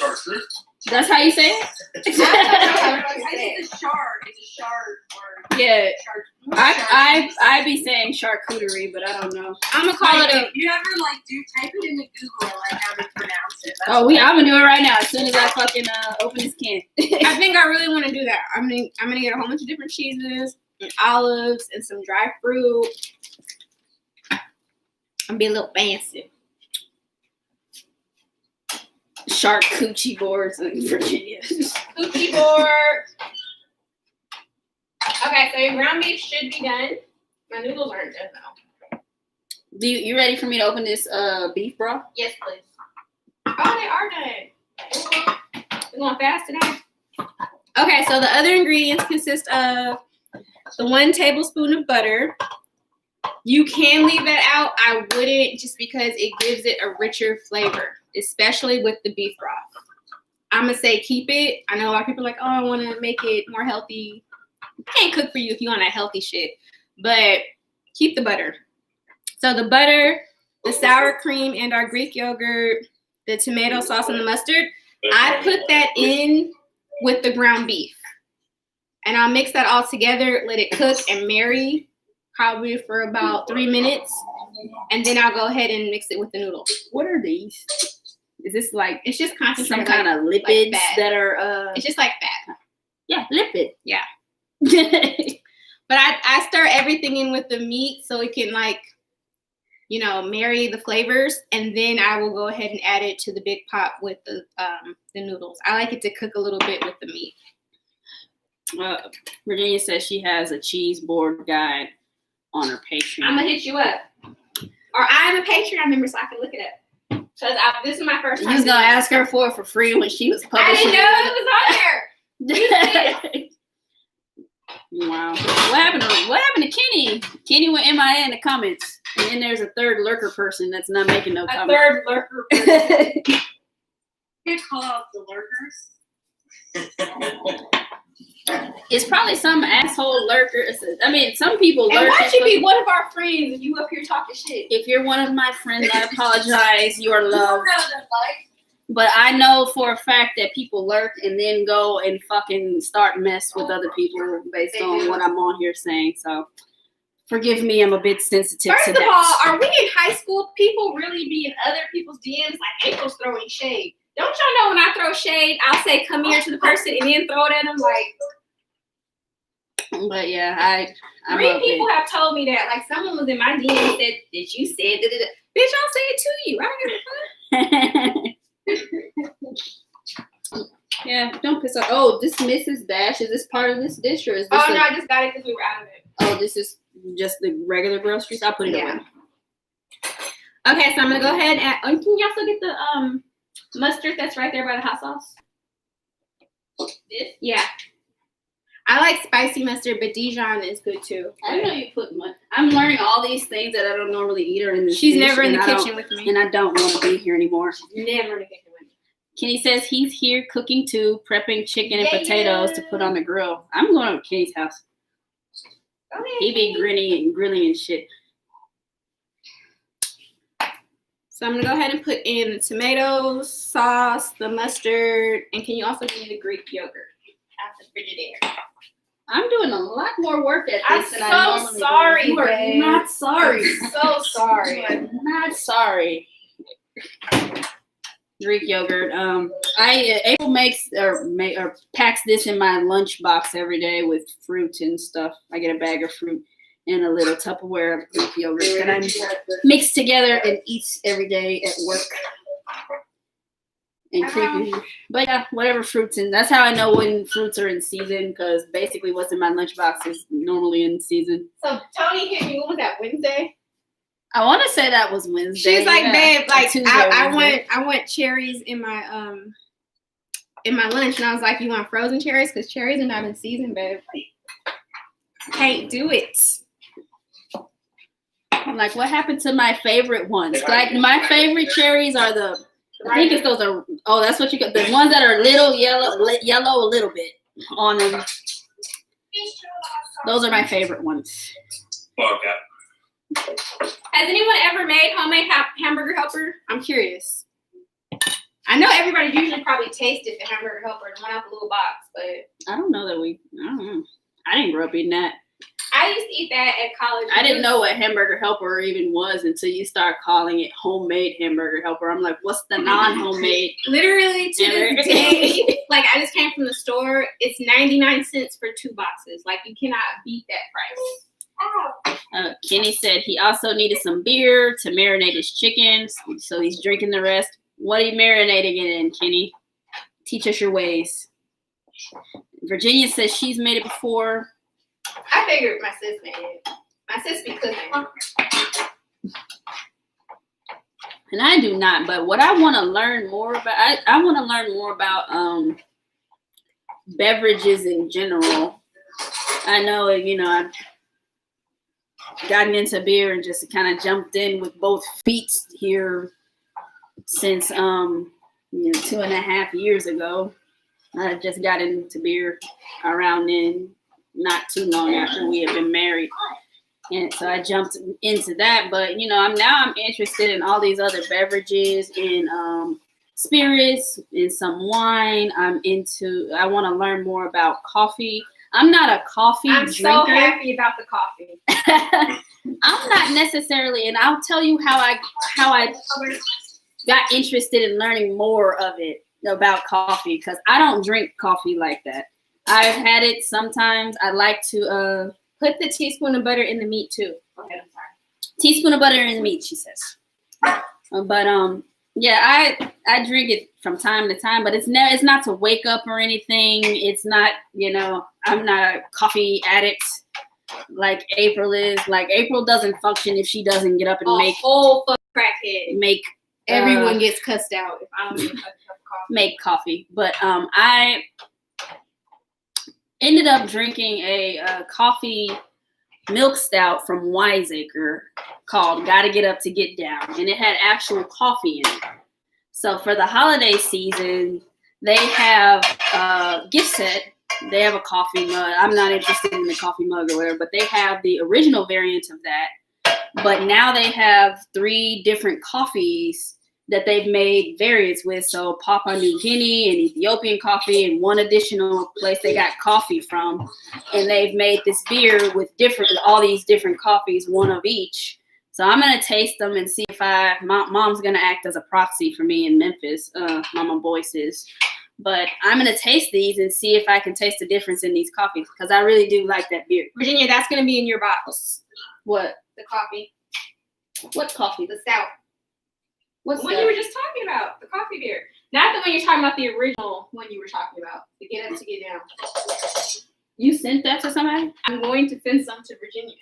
[SPEAKER 1] That's how you say it?
[SPEAKER 4] I think it's a shard. It's a shard word.
[SPEAKER 1] Yeah.
[SPEAKER 4] Shard.
[SPEAKER 1] I be saying charcuterie, but I don't know.
[SPEAKER 2] I'm gonna call it a.
[SPEAKER 4] If you ever type it into Google like how to pronounce it. That's
[SPEAKER 1] I'm gonna do it right now as soon as I fucking open this can.
[SPEAKER 2] I think I really want to do that. I'm gonna get a whole bunch of different cheeses and olives and some dry fruit. I'm be a little fancy.
[SPEAKER 1] Charcuterie boards in Virginia.
[SPEAKER 2] Coochie board. Okay, so your ground beef should be done. My noodles aren't done though.
[SPEAKER 1] You ready for me to open this beef broth?
[SPEAKER 2] Yes, please. Oh, they are done. We're going fast today. Okay, so the other ingredients consist of the 1 tablespoon of butter. You can leave that out. I wouldn't, just because it gives it a richer flavor, especially with the beef broth. I'm going to say keep it. I know a lot of people are like, oh, I want to make it more healthy. I can't cook for you if you want that healthy shit, but keep the butter. So the butter, the sour cream, and our Greek yogurt, the tomato sauce, and the mustard, I put that in with the ground beef. And I'll mix that all together, let it cook and marry probably for about 3 minutes. And then I'll go ahead and mix it with the noodles.
[SPEAKER 1] What are these? Is this like
[SPEAKER 2] It's just
[SPEAKER 1] some
[SPEAKER 2] concentrated.
[SPEAKER 1] kind of lipids
[SPEAKER 2] fat.
[SPEAKER 1] that are
[SPEAKER 2] It's just like fat.
[SPEAKER 1] yeah, lipid.
[SPEAKER 2] Yeah. But I stir everything in with the meat so it can marry the flavors, and then I will go ahead and add it to the big pot with the noodles. I like it to cook a little bit with the meat.
[SPEAKER 1] Virginia says she has a cheese board guide on her Patreon.
[SPEAKER 2] I'm gonna hit you up, or I'm a Patreon member so I can look it up. Because this is my first time.
[SPEAKER 1] You was gonna ask her for it for free when she was
[SPEAKER 2] I
[SPEAKER 1] publishing.
[SPEAKER 2] didn't know it was on there.
[SPEAKER 1] Wow. What happened to Kenny? Kenny went MIA in the comments. And then there's a third lurker person that's not making no
[SPEAKER 2] A
[SPEAKER 1] comments.
[SPEAKER 2] third lurker.
[SPEAKER 4] You can't call out the lurkers.
[SPEAKER 1] It's probably some asshole lurker. I mean, some people
[SPEAKER 2] And
[SPEAKER 1] lurk.
[SPEAKER 2] why should be one of our friends and you up here talking shit?
[SPEAKER 1] If you're one of my friends, I apologize. You are loved.
[SPEAKER 4] Like,
[SPEAKER 1] But I know for a fact that people lurk and then go and fucking start mess with other people based on what I'm on here saying. So forgive me, I'm a bit sensitive
[SPEAKER 2] First
[SPEAKER 1] to
[SPEAKER 2] of
[SPEAKER 1] that.
[SPEAKER 2] all, are we in high school? People really be in other people's DMs like April's throwing shade. Don't y'all know when I throw shade, I'll say come here to the person and then throw it at them like.
[SPEAKER 1] But yeah, I'm
[SPEAKER 2] 3
[SPEAKER 1] up
[SPEAKER 2] people
[SPEAKER 1] there.
[SPEAKER 2] have told me that. Like someone was in my DM and said that you said da-da-da. Bitch, I'll say it to you. I don't give a fuck.
[SPEAKER 1] Yeah, don't piss off. Oh, this Mrs. Dash, is this part of this dish or is this?
[SPEAKER 2] Oh, no, I just got it because we were out of it.
[SPEAKER 1] Oh, this is just the regular groceries. I'll put it away.
[SPEAKER 2] Okay, so I'm gonna go ahead and can you also get the mustard that's right there by the hot sauce?
[SPEAKER 4] This?
[SPEAKER 2] Yeah. I like spicy mustard, but Dijon is good too.
[SPEAKER 1] I know you put much. I'm learning all these things that I don't normally eat or in this
[SPEAKER 2] She's
[SPEAKER 1] dish,
[SPEAKER 2] never in the
[SPEAKER 1] and
[SPEAKER 2] kitchen with me.
[SPEAKER 1] and I don't want to be here anymore.
[SPEAKER 2] Never in the kitchen with me.
[SPEAKER 1] Kenny says he's here cooking too, prepping chicken and potatoes to put on the grill. I'm going to Kenny's house.
[SPEAKER 2] Okay.
[SPEAKER 1] He be grilling and shit.
[SPEAKER 2] So I'm gonna go ahead and put in the tomatoes, sauce, the mustard, and can you also give me the Greek yogurt out the Frigidaire?
[SPEAKER 1] I'm doing a lot more work at
[SPEAKER 2] I'm
[SPEAKER 1] this than
[SPEAKER 2] so
[SPEAKER 1] I normally
[SPEAKER 2] sorry,
[SPEAKER 1] do. You are
[SPEAKER 2] babe.
[SPEAKER 1] not sorry.
[SPEAKER 2] So sorry.
[SPEAKER 1] You are not sorry. Greek yogurt. April makes or packs this in my lunch box every day with fruit and stuff. I get a bag of fruit and a little Tupperware of Greek yogurt that I mix together and eat every day at work. And creepy. But yeah, whatever fruits in. That's how I know when fruits are in season, because basically what's in my lunchbox is normally in season.
[SPEAKER 2] So Toni hit me. What was that, Wednesday?
[SPEAKER 1] I want to say that was Wednesday.
[SPEAKER 2] She's like,
[SPEAKER 1] yeah.
[SPEAKER 2] babe, like
[SPEAKER 1] Tuesday,
[SPEAKER 2] I want cherries in my lunch, and I was like, you want frozen cherries? Because cherries are not in season, babe. Can't do it.
[SPEAKER 1] I'm like, what happened to my favorite ones? Like my favorite cherries are the. I think it's those are. Oh, that's what you got. The ones that are little yellow a little bit on them. Those are my favorite ones.
[SPEAKER 3] Okay.
[SPEAKER 2] Has anyone ever made homemade hamburger helper? I'm curious. I know everybody usually probably tasted the hamburger helper and went out the little box, but
[SPEAKER 1] I don't know. I didn't grow up eating that.
[SPEAKER 2] I used to eat that at college.
[SPEAKER 1] I didn't know what hamburger helper even was until you start calling it homemade hamburger helper. I'm like, what's the non-homemade?
[SPEAKER 2] Literally to this day, like I just came from the store. It's 99 cents for 2 boxes. Like you cannot beat that price.
[SPEAKER 1] Kenny said he also needed some beer to marinate his chicken, so he's drinking the rest. What are you marinating it in, Kenny? Teach us your ways. Virginia says she's made it before.
[SPEAKER 2] I figured my sis made it. My sis be cooking.
[SPEAKER 1] And I do not, but what I want to learn more about, I want to learn more about beverages in general. I know, I've gotten into beer and just kind of jumped in with both feet here since 2.5 years ago. I just got into beer around then, not too long after we had been married. And so I jumped into that, but I'm interested in all these other beverages, in spirits, in some wine. I want to learn more about coffee. I'm not a coffee drinker.
[SPEAKER 2] I'm so happy about the coffee.
[SPEAKER 1] I'm not necessarily, and I'll tell you how I got interested in learning more of it about coffee, because I don't drink coffee like that. I've had it sometimes. I like to
[SPEAKER 2] put the teaspoon of butter in the meat too. Okay, I'm sorry.
[SPEAKER 1] Teaspoon of butter in the meat, she says. Yeah, I drink it from time to time, but it's not to wake up or anything. It's not, I'm not a coffee addict like April is. Like April doesn't function if she doesn't get up and make
[SPEAKER 2] whole fuck crackhead.
[SPEAKER 1] Make
[SPEAKER 2] everyone gets cussed out if I don't get a cup of coffee.
[SPEAKER 1] Make coffee. But I ended up drinking a coffee milk stout from Wiseacre called Gotta Get Up to Get Down, and it had actual coffee in it. So for the holiday season, they have a gift set. They have a coffee mug. I'm not interested in the coffee mug or whatever, but they have the original variant of that. But now they have 3 different coffees that they've made variants with. So Papua New Guinea and Ethiopian coffee, and one additional place they got coffee from. And they've made this beer with all these different coffees, one of each. So I'm going to taste them and see if mom's going to act as a proxy for me in Memphis. Mama Boyce is. But I'm going to taste these and see if I can taste the difference in these coffees, because I really do like that beer.
[SPEAKER 2] Virginia, that's going to be in your box.
[SPEAKER 1] What?
[SPEAKER 2] The coffee.
[SPEAKER 1] What coffee?
[SPEAKER 2] The stout.
[SPEAKER 1] What's
[SPEAKER 2] the one
[SPEAKER 1] that?
[SPEAKER 2] you were just talking about, the coffee beer. Not the one you're talking about, the original one you were talking about. The Get Up to Get Down.
[SPEAKER 1] You sent that to somebody?
[SPEAKER 2] I'm going to send some to Virginia.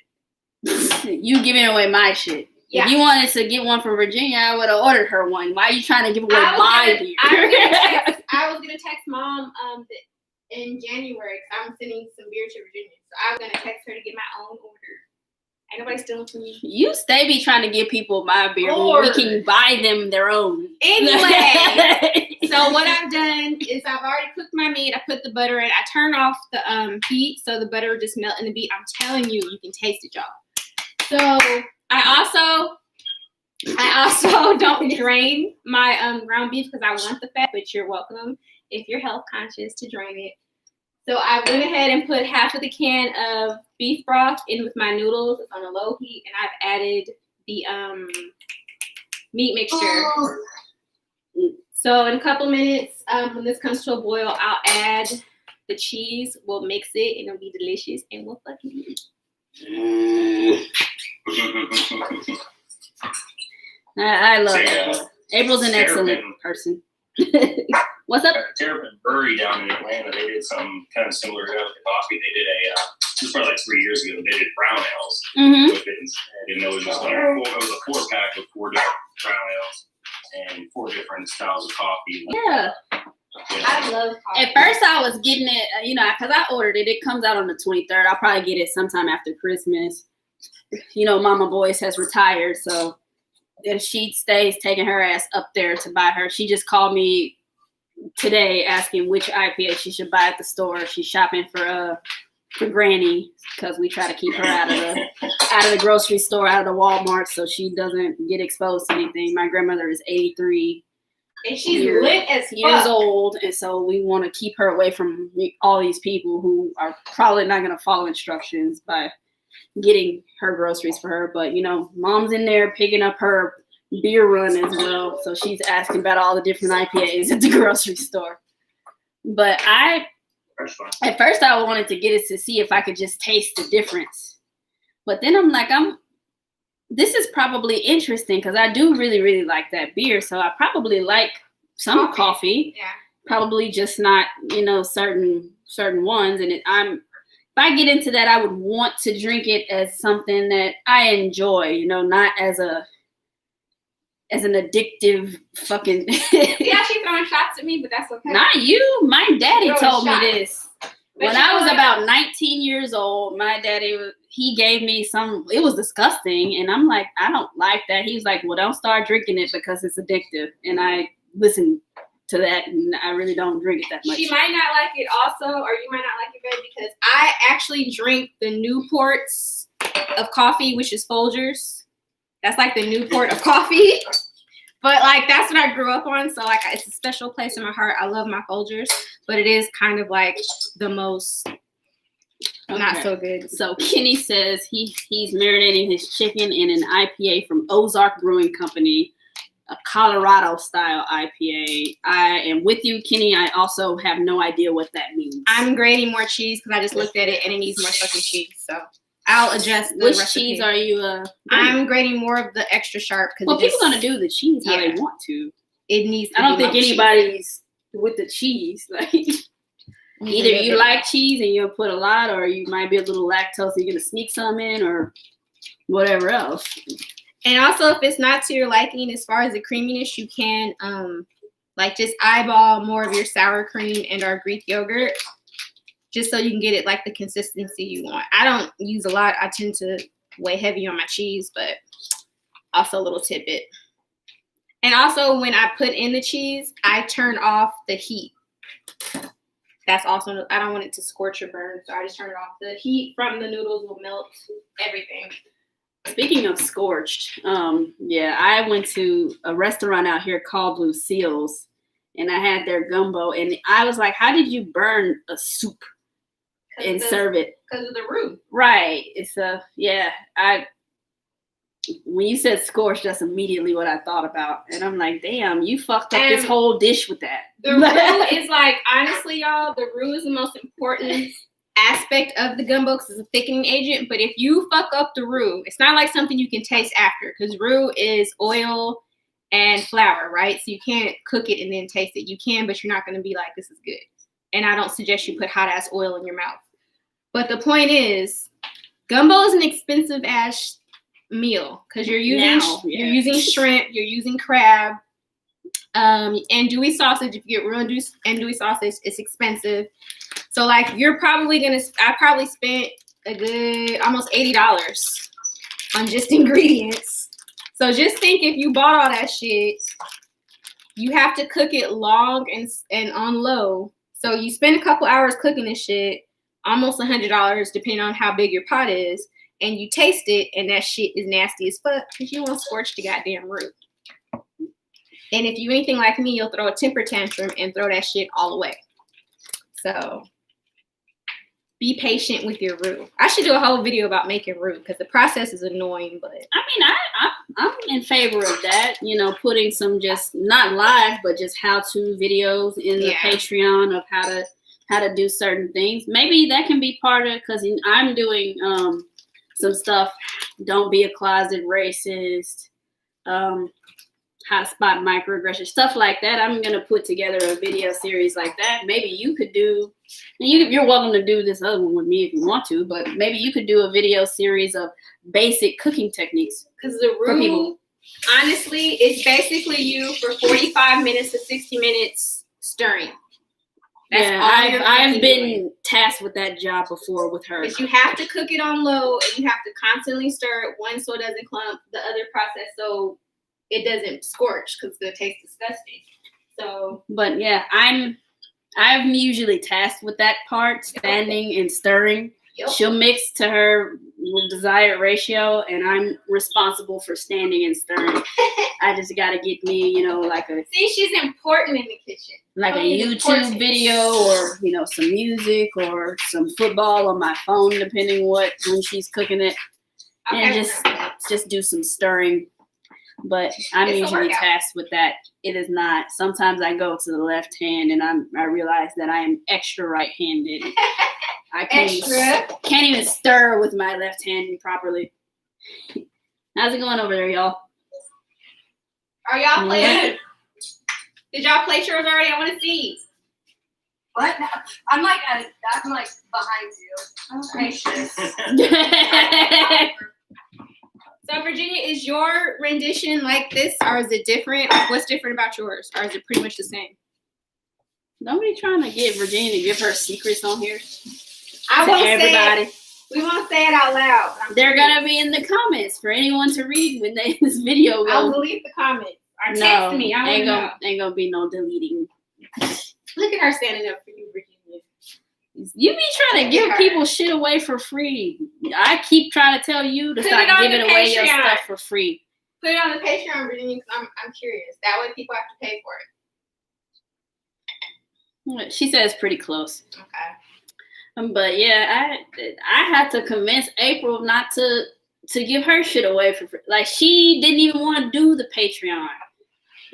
[SPEAKER 1] You giving away my shit.
[SPEAKER 2] Yeah.
[SPEAKER 1] If you wanted to get one for Virginia, I would have ordered her one. Why are you trying to give away my beer?
[SPEAKER 2] I was gonna text Mom in January because I'm sending some beer to Virginia. So I was gonna text her to get my own order. Ain't nobody stealing from me.
[SPEAKER 1] You stay be trying to give people my beer when we can buy them their own.
[SPEAKER 2] Anyway, so what I've done is I've already cooked my meat. I put the butter in. I turn off the heat so the butter just melt in the meat. I'm telling you, you can taste it, y'all. So I also don't drain my ground beef because I want the fat, but you're welcome if you're health conscious to drain it. So I went ahead and put half of the can of beef broth in with my noodles. It's on a low heat, and I've added the meat mixture. So in a couple minutes, when this comes to a boil, I'll add the cheese. We'll mix it, and it'll be delicious, and we'll fucking eat.
[SPEAKER 1] I love it. April's an excellent person. What's up?
[SPEAKER 3] Terrapin Brewery down in Atlanta, they did something kind of similar to coffee. They did this was probably like 3 years ago. They did brown ales with it instead, and it was just like it was a 4-pack of 4 different brown ales and 4 different styles of coffee.
[SPEAKER 1] Yeah.
[SPEAKER 2] I love coffee.
[SPEAKER 1] At first, I was getting it, because I ordered it. It comes out on the 23rd. I'll probably get it sometime after Christmas. Mama Boyce has retired, so if she stays taking her ass up there to buy her. She just called me today asking which IPA she should buy at the store. She's shopping for Granny because we try to keep her out of the grocery store, out of the Walmart, so she doesn't get exposed to anything. My grandmother is 83.
[SPEAKER 2] And she's lit as
[SPEAKER 1] years old, and so we want to keep her away from all these people who are probably not going to follow instructions by getting her groceries for her. But Mom's in there picking up her beer run as well, so she's asking about all the different IPAs at the grocery store. But at first I wanted to get it to see if I could just taste the difference, but then I'm like, this is probably interesting because I do really, really like that beer. So I probably like some coffee. Yeah. Probably just not, certain ones. And if I get into that, I would want to drink it as something that I enjoy, not as an addictive fucking.
[SPEAKER 2] Yeah, she's throwing shots at me, but that's okay.
[SPEAKER 1] Not you. My daddy told me this. When I was about 19 years old, my daddy, he gave me some, it was disgusting. And I'm like, I don't like that. He was like, well, don't start drinking it because it's addictive. And I listened to that, and I really don't drink it that much.
[SPEAKER 2] She might not like it also, or you might not like it, babe, because I actually drink the Newports of coffee, which is Folgers. That's like the Newport of coffee. But that's what I grew up on. So it's a special place in my heart. I love my Folgers, but it is kind of like the most not so good.
[SPEAKER 1] So Kenny says he's marinating his chicken in an IPA from Ozark Brewing Company, a Colorado style IPA. I am with you, Kenny. I also have no idea what that means.
[SPEAKER 2] I'm grating more cheese because I just looked at it and it needs more fucking cheese. So I'll adjust the
[SPEAKER 1] Which
[SPEAKER 2] recipe.
[SPEAKER 1] Cheese are you?
[SPEAKER 2] I'm grating more of the extra sharp.
[SPEAKER 1] Well, people gonna do the cheese how they want to.
[SPEAKER 2] It needs.
[SPEAKER 1] I don't think anybody's with the cheese. Either you like cheese and you'll put a lot, or you might be a little lactose, so you're gonna sneak some in, or whatever else.
[SPEAKER 2] And also, if it's not to your liking, as far as the creaminess, you can just eyeball more of your sour cream and our Greek yogurt, just so you can get it the consistency you want. I don't use a lot. I tend to weigh heavy on my cheese, but also a little tidbit. And also, when I put in the cheese, I turn off the heat. That's also, I don't want it to scorch or burn, so I just turn it off. The heat from the noodles will melt everything.
[SPEAKER 1] Speaking of scorched, I went to a restaurant out here called Blue Seals, and I had their gumbo, and I was like, how did you burn a soup and serve it?
[SPEAKER 2] Because of the roux.
[SPEAKER 1] Right. It's when you said scorched, that's immediately what I thought about. And I'm like, damn, you fucked up this whole dish with that.
[SPEAKER 2] The roux is honestly, y'all, the roux is the most important aspect of the gumbo because it's a thickening agent. But if you fuck up the roux, it's not like something you can taste after, because roux is oil and flour, right? So you can't cook it and then taste it. You can, but you're not going to be like, this is good. And I don't suggest you put hot ass oil in your mouth. But the point is, gumbo is an expensive ass meal because you're using shrimp, you're using crab, andouille sausage. If you get real andouille sausage, it's expensive. So like I probably spent a good almost $80 on just ingredients. So just think, if you bought all that shit, you have to cook it long and on low. So you spend a couple hours cooking this shit, almost $100 depending on how big your pot is, and you taste it and that shit is nasty as fuck because you won't scorch the goddamn root. And if you anything like me, you'll throw a temper tantrum and throw that shit all away. So be patient with your roux. I should do a whole video about making roux because the process is annoying, but
[SPEAKER 1] I mean, I'm in favor of that. You know, putting some just not live, but just how-to videos in the Patreon of how to do certain things. Maybe that can be part of, because I'm doing some stuff. Don't be a closet racist. How to spot microaggression, stuff like that. I'm gonna put together a video series like that. Maybe you could do, and you're welcome to do this other one with me if you want to, but maybe you could do a video series of basic cooking techniques.
[SPEAKER 2] Because the roux, honestly, it's basically you for 45 minutes to 60 minutes stirring. That's
[SPEAKER 1] I've been tasked with that job before with her.
[SPEAKER 2] Because you have to cook it on low and you have to constantly stir it, one so it doesn't clump, the other process so it doesn't scorch because it's gonna taste disgusting. So,
[SPEAKER 1] but yeah, I'm usually tasked with that part, standing and stirring. Yep. She'll mix to her desired ratio, and I'm responsible for standing and stirring. I just gotta get me, you know, like a
[SPEAKER 2] she's important in the kitchen.
[SPEAKER 1] Like a YouTube video, or you know, some music or some football on my phone, depending when she's cooking it, and just do some stirring. But I'm usually tasked with that. It is not. Sometimes I go to the left hand and I realize that I am extra right-handed. I can't even stir with my left hand properly. How's it going over there, y'all?
[SPEAKER 2] Are y'all playing? Did y'all play yours already? I want to see.
[SPEAKER 4] What? I'm like behind you.
[SPEAKER 2] So, Virginia, is your rendition like this, or is it different? What's different about yours, or is it pretty much the same?
[SPEAKER 1] Nobody trying to get Virginia to give her secrets on here.
[SPEAKER 2] I won't
[SPEAKER 1] everybody.
[SPEAKER 2] We won't say it out loud.
[SPEAKER 1] They're gonna be in the comments for anyone to read when this video goes.
[SPEAKER 2] I'll delete the comments. Or text me.
[SPEAKER 1] Ain't gonna be no deleting.
[SPEAKER 2] Look at her standing up for you, Virginia.
[SPEAKER 1] You be trying to give people shit away for free. I keep trying to tell you to stop giving away your stuff for free.
[SPEAKER 2] Put it on the Patreon, Virginia, because I'm curious. That way people have to pay for it.
[SPEAKER 1] She says pretty close.
[SPEAKER 2] Okay.
[SPEAKER 1] But yeah, I had to convince April not to give her shit away for free. Like, she didn't even want to do the Patreon.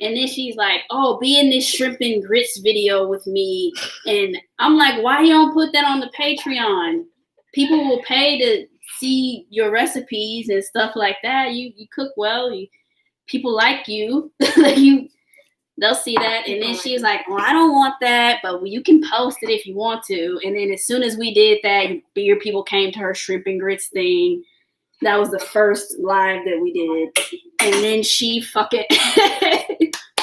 [SPEAKER 1] And then she's like, oh, be in this shrimp and grits video with me. And I'm like, why you don't put that on the Patreon? People will pay to see your recipes and stuff like that. You cook well. People like you. They'll see that. And then she's like, oh, I don't want that, but you can post it if you want to. And then as soon as we did that, bigger people came to her shrimp and grits thing. That was the first live that we did. And then she fucking,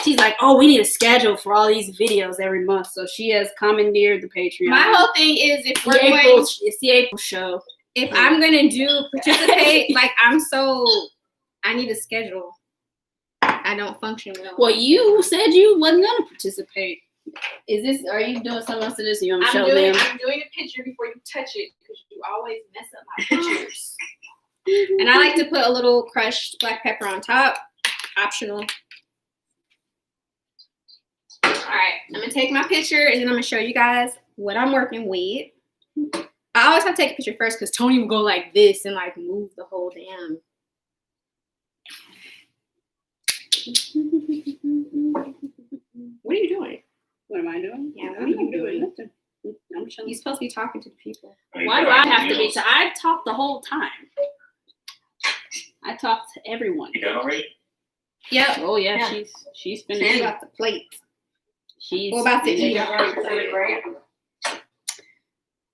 [SPEAKER 1] she's like, oh, we need a schedule for all these videos every month. So she has commandeered the Patreon.
[SPEAKER 2] My whole thing is, if we're
[SPEAKER 1] it's the April show.
[SPEAKER 2] If I'm going to participate, like, I need a schedule. I don't function well.
[SPEAKER 1] Well, you said you wasn't going to participate. Are you doing something else to this? You want to show them?
[SPEAKER 2] I'm doing a picture before you touch it, because you always mess up my pictures. And I like to put a little crushed black pepper on top. Optional. All right. I'm going to take my picture, and then I'm going to show you guys what I'm working with. I always have to take a picture first, because Toni will go like this and like move the whole damn. What are you doing?
[SPEAKER 1] What am I doing?
[SPEAKER 2] Yeah, what are you doing?
[SPEAKER 1] Nothing. I'm chilling.
[SPEAKER 2] You're supposed to be talking to the people.
[SPEAKER 1] Why do I have to be? I talk the whole time. I talk to everyone.
[SPEAKER 3] You done already?
[SPEAKER 2] Yep.
[SPEAKER 1] Oh yeah,
[SPEAKER 4] Yeah.
[SPEAKER 1] she's
[SPEAKER 2] She
[SPEAKER 1] finished.
[SPEAKER 2] got the plate.
[SPEAKER 1] She's
[SPEAKER 2] What about to eat?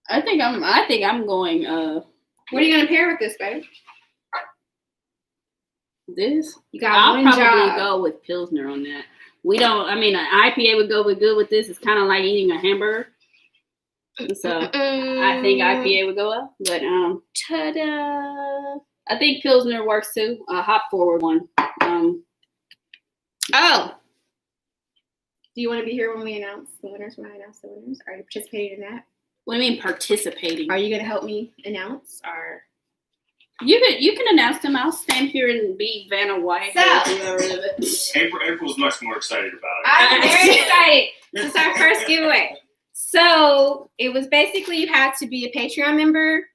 [SPEAKER 1] I think I'm going
[SPEAKER 2] What are you gonna pair with this, babe?
[SPEAKER 1] this.
[SPEAKER 2] You got
[SPEAKER 1] I'll
[SPEAKER 2] one
[SPEAKER 1] probably
[SPEAKER 2] job.
[SPEAKER 1] go with Pilsner on that. We don't. I mean, an IPA would go good with this. It's kind of like eating a hamburger. So I think IPA would go up. But ta-da! I think Pilsner works too. A hop forward one.
[SPEAKER 2] Oh. Do you want to be here when we announce the winners? When I announce the winners, are you participating in that?
[SPEAKER 1] What do you mean participating?
[SPEAKER 2] Are you gonna help me announce? Or
[SPEAKER 1] You can announce them. I'll stand here and be Vanna White.
[SPEAKER 2] So-
[SPEAKER 1] or whoever.
[SPEAKER 3] April's much more excited about it.
[SPEAKER 2] I'm very excited. This is our first giveaway. So it was basically you had to be a Patreon member,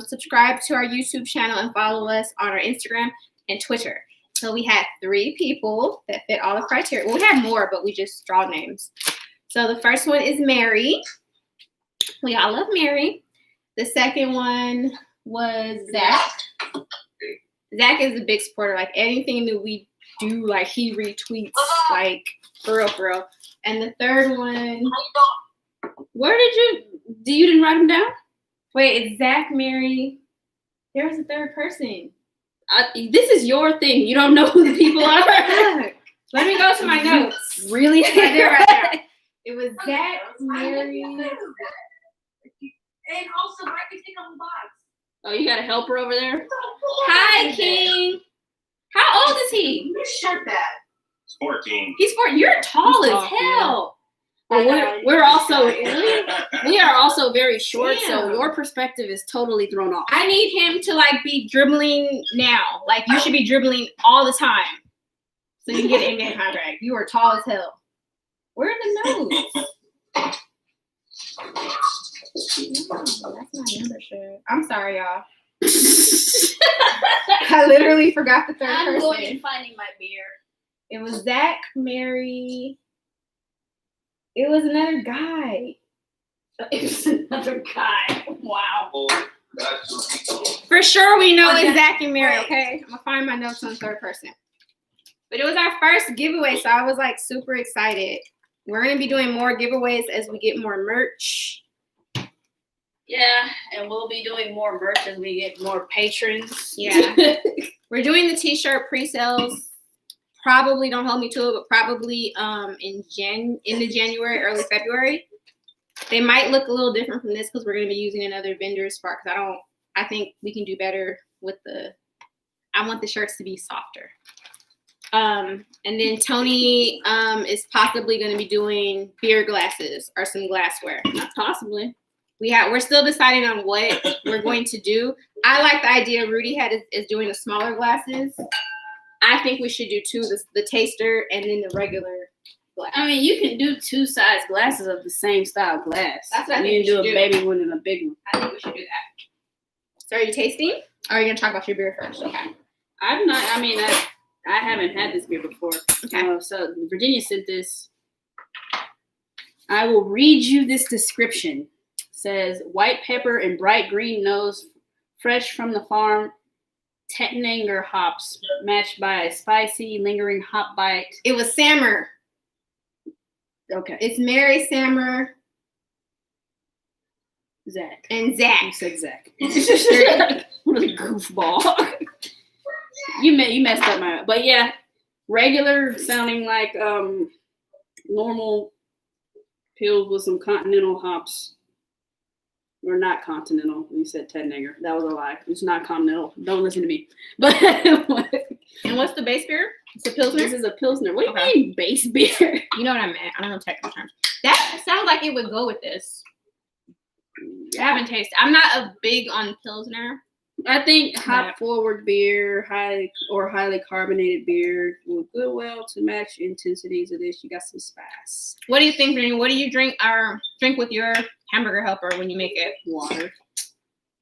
[SPEAKER 2] subscribe to our YouTube channel, and follow us on our Instagram and Twitter. So we had 3 people that fit all the criteria. Well, we had more, but we just draw names. So the first one is Mary. We all love Mary. The second one was Zach. Zach is a big supporter. Like anything that we do, like he retweets, like for real, for real. And the third one,
[SPEAKER 1] Where did you didn't write them down?
[SPEAKER 2] wait, it's Zach, Mary. There was a third person.
[SPEAKER 1] This is your thing. You don't know who the people are.
[SPEAKER 2] Look, let me go to my notes.
[SPEAKER 1] Really?
[SPEAKER 2] Right there, right there. It was Zach, Mary.
[SPEAKER 4] And also, I could take on the box.
[SPEAKER 1] Oh, you got a helper over there?
[SPEAKER 2] Hi, King. How old is he?
[SPEAKER 4] You shut that.
[SPEAKER 3] It's 14.
[SPEAKER 2] He's 4. You're tall
[SPEAKER 1] He's
[SPEAKER 2] as
[SPEAKER 1] tall,
[SPEAKER 2] hell.
[SPEAKER 1] Well, we're also we are also very short, so
[SPEAKER 2] Damn.
[SPEAKER 1] your perspective is totally thrown off.
[SPEAKER 2] I need him to like be dribbling now. Like you should be dribbling all the time, so you can get an in-game contract. You are tall as hell. Where are the notes? That's my membership. I'm sorry, y'all. I literally forgot the third person.
[SPEAKER 1] finding my beer.
[SPEAKER 2] It was Zach, Mary. It was another guy.
[SPEAKER 1] It was another guy. Wow.
[SPEAKER 2] For sure, we know it's Zach and Mary. Okay, I'm gonna find my notes on the third person. But it was our first giveaway, so I was like super excited. We're gonna be doing more giveaways as we get more merch.
[SPEAKER 1] Yeah, and we'll be doing more merch as we get more patrons.
[SPEAKER 2] Yeah. We're doing the t-shirt pre-sales. Probably, don't hold me to it, but probably in the January, early February. They might look a little different from this because we're gonna be using another vendor's part. Because I think we can do better with I want the shirts to be softer. And then Toni is possibly going to be doing beer glasses or some glassware.
[SPEAKER 1] Not possibly.
[SPEAKER 2] We're still deciding on what we're going to do. I like the idea Rudy is doing the smaller glasses. I think we should do 2, the taster and then the regular glass.
[SPEAKER 1] I mean, you can do 2 size glasses of the same style glass.
[SPEAKER 2] That's what I
[SPEAKER 1] you
[SPEAKER 2] think
[SPEAKER 1] can
[SPEAKER 2] we
[SPEAKER 1] do a
[SPEAKER 2] should
[SPEAKER 1] baby one and a big one.
[SPEAKER 2] I think we should do that. So are you tasting? Or are you going to talk about your beer first? Okay.
[SPEAKER 1] I've not. I mean, I haven't had this beer before.
[SPEAKER 2] Okay.
[SPEAKER 1] So Virginia sent this. I will read you this description. It says white pepper and bright green nose, fresh from the farm, Tettnanger hops, matched by a spicy, lingering hop bite.
[SPEAKER 2] It was Sammer.
[SPEAKER 1] Okay.
[SPEAKER 2] It's Mary, Sammer,
[SPEAKER 1] Zach.
[SPEAKER 2] and Zach.
[SPEAKER 1] You said Zach. What a goofball. You messed up my. But yeah, regular sounding like normal pills with some continental hops. Or not continental. You said Tettnanger. That was a lie. It's not continental. Don't listen to me. But
[SPEAKER 2] And what's the base beer? It's a Pilsner?
[SPEAKER 1] this is a Pilsner. What do you
[SPEAKER 2] Okay.
[SPEAKER 1] mean base beer?
[SPEAKER 2] You know what I meant. I don't know technical terms. That sounds like it would go with this. I haven't tasted. I'm not a big on Pilsner.
[SPEAKER 1] I think hop forward beer, highly carbonated beer will go well to match intensities of this. You got some spice.
[SPEAKER 2] What do you think, Brittany? What do you drink with your hamburger helper when you make it?
[SPEAKER 1] Water.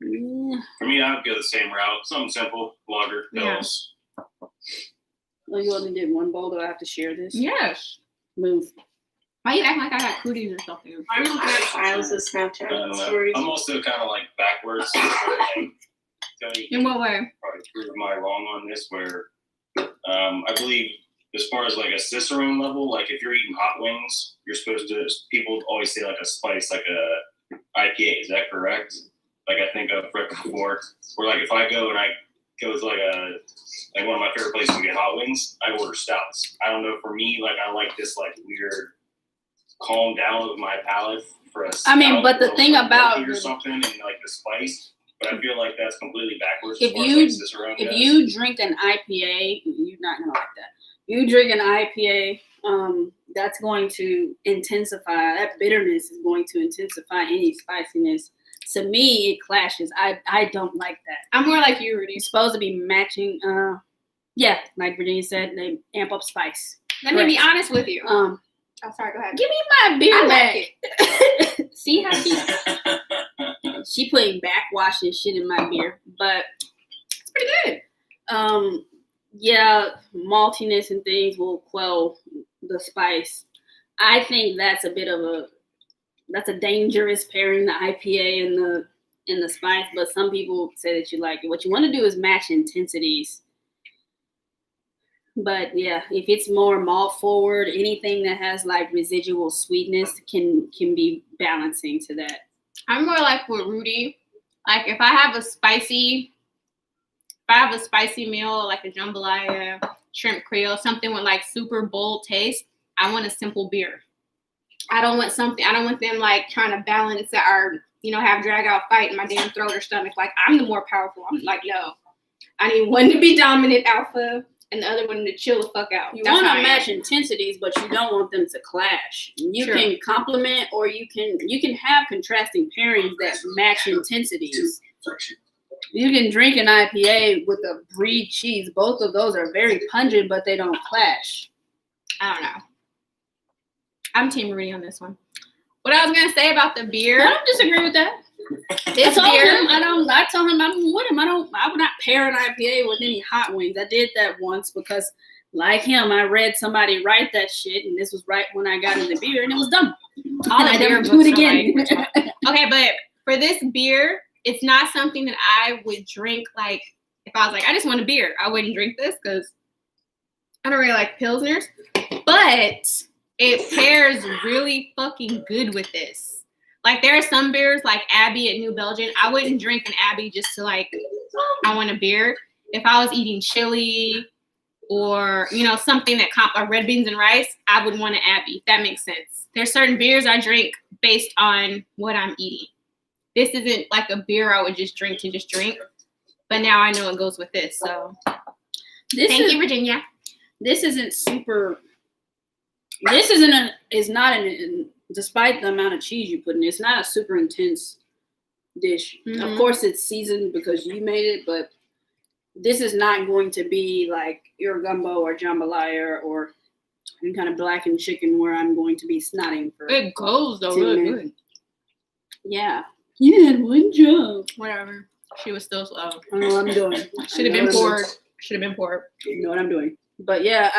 [SPEAKER 3] For me, I would go the same route. Something simple, lager,
[SPEAKER 2] Yeah.
[SPEAKER 3] pills.
[SPEAKER 1] Oh, you only did one bowl. Do I have to share this?
[SPEAKER 2] Yes.
[SPEAKER 1] Move.
[SPEAKER 2] Why you acting like I got cooties or something?
[SPEAKER 4] I'm looking at Silas's Snapchat
[SPEAKER 3] I don't know.
[SPEAKER 4] stories.
[SPEAKER 3] I'm also kind of like backwards. Tony
[SPEAKER 2] In what way?
[SPEAKER 3] probably prove my wrong on this, where I believe as far as like a cicerone level, like if you're eating hot wings, you're supposed to. People always say like a spice, like a IPA. Is that correct? Like I think I've read before, where like if I go and I go to like one of my favorite places to get hot wings, I order stouts. I don't know. For me, like I like this like weird calm down of my palate for a stout.
[SPEAKER 1] I mean, but the thing
[SPEAKER 3] like
[SPEAKER 1] about
[SPEAKER 3] or something and like the spice. But I feel like that's completely backwards.
[SPEAKER 1] if you drink an IPA, you're not gonna like that. You drink an IPA, that's going to intensify. That bitterness is going to intensify any spiciness. To me, it clashes. I don't like that.
[SPEAKER 2] I'm more like you, Rudy.
[SPEAKER 1] It's supposed to be matching. Yeah, like Virginia said, they amp up spice.
[SPEAKER 2] Let me be honest with you.
[SPEAKER 1] Oh,
[SPEAKER 2] sorry. Go ahead.
[SPEAKER 1] give me my beer back. See how she putting backwash and shit in my beer, but
[SPEAKER 2] It's pretty good.
[SPEAKER 1] Yeah, maltiness and things will quell the spice. I think that's a dangerous pairing, the IPA and the spice, but some people say that you like it. What you want to do is match intensities. But yeah, if it's more malt forward, anything that has like residual sweetness can be balancing to that.
[SPEAKER 2] I'm more like with Rudy. Like if I have a spicy meal, like a jambalaya, shrimp creole, something with like super bold taste, I want a simple beer. I don't want them like trying to balance that or, have drag out fight in my damn throat or stomach. Like I'm the more powerful. I'm like, no. I need one to be dominant alpha and the other one to chill the fuck out.
[SPEAKER 1] You want to match intensities, but you don't want them to clash. You can complement, or you can have contrasting pairings that match intensities. You can drink an IPA with a brie cheese. Both of those are very pungent, but they don't clash.
[SPEAKER 2] I don't know. I'm Team Rudy on this one. What I was gonna say about the beer,
[SPEAKER 1] I don't disagree with that.
[SPEAKER 2] This
[SPEAKER 1] I
[SPEAKER 2] beer,
[SPEAKER 1] told him I'm with him. I would not pair an IPA with any hot wings. I did that once because, like him, I read somebody write that shit, and this was right when I got into beer, and it was dumb.
[SPEAKER 2] all the beer
[SPEAKER 1] do it
[SPEAKER 2] books are
[SPEAKER 1] again.
[SPEAKER 2] like- Okay, but for this beer, it's not something that I would drink. Like if I was like, I just want a beer, I wouldn't drink this because I don't really like Pilsners. But it pairs really fucking good with this. Like there are some beers like Abbey at New Belgium. I wouldn't drink an Abbey just to like, I want a beer. If I was eating chili or, something that like red beans and rice, I would want an Abbey. If that makes sense. There's certain beers I drink based on what I'm eating. This isn't like a beer I would just drink to just drink. But now I know it goes with this. So thank you, Virginia.
[SPEAKER 1] This isn't super. Despite the amount of cheese you put in, it's not a super intense dish.
[SPEAKER 2] Mm-hmm.
[SPEAKER 1] Of course, it's seasoned because you made it, but this is not going to be like your gumbo or jambalaya or any kind of blackened chicken where I'm going to be snotting for.
[SPEAKER 2] It goes though really good.
[SPEAKER 1] Yeah. You had one job.
[SPEAKER 2] Whatever. She was still slow.
[SPEAKER 1] I know what I'm doing.
[SPEAKER 2] Should have been poured. Should have been poured.
[SPEAKER 1] You know what I'm doing. But yeah,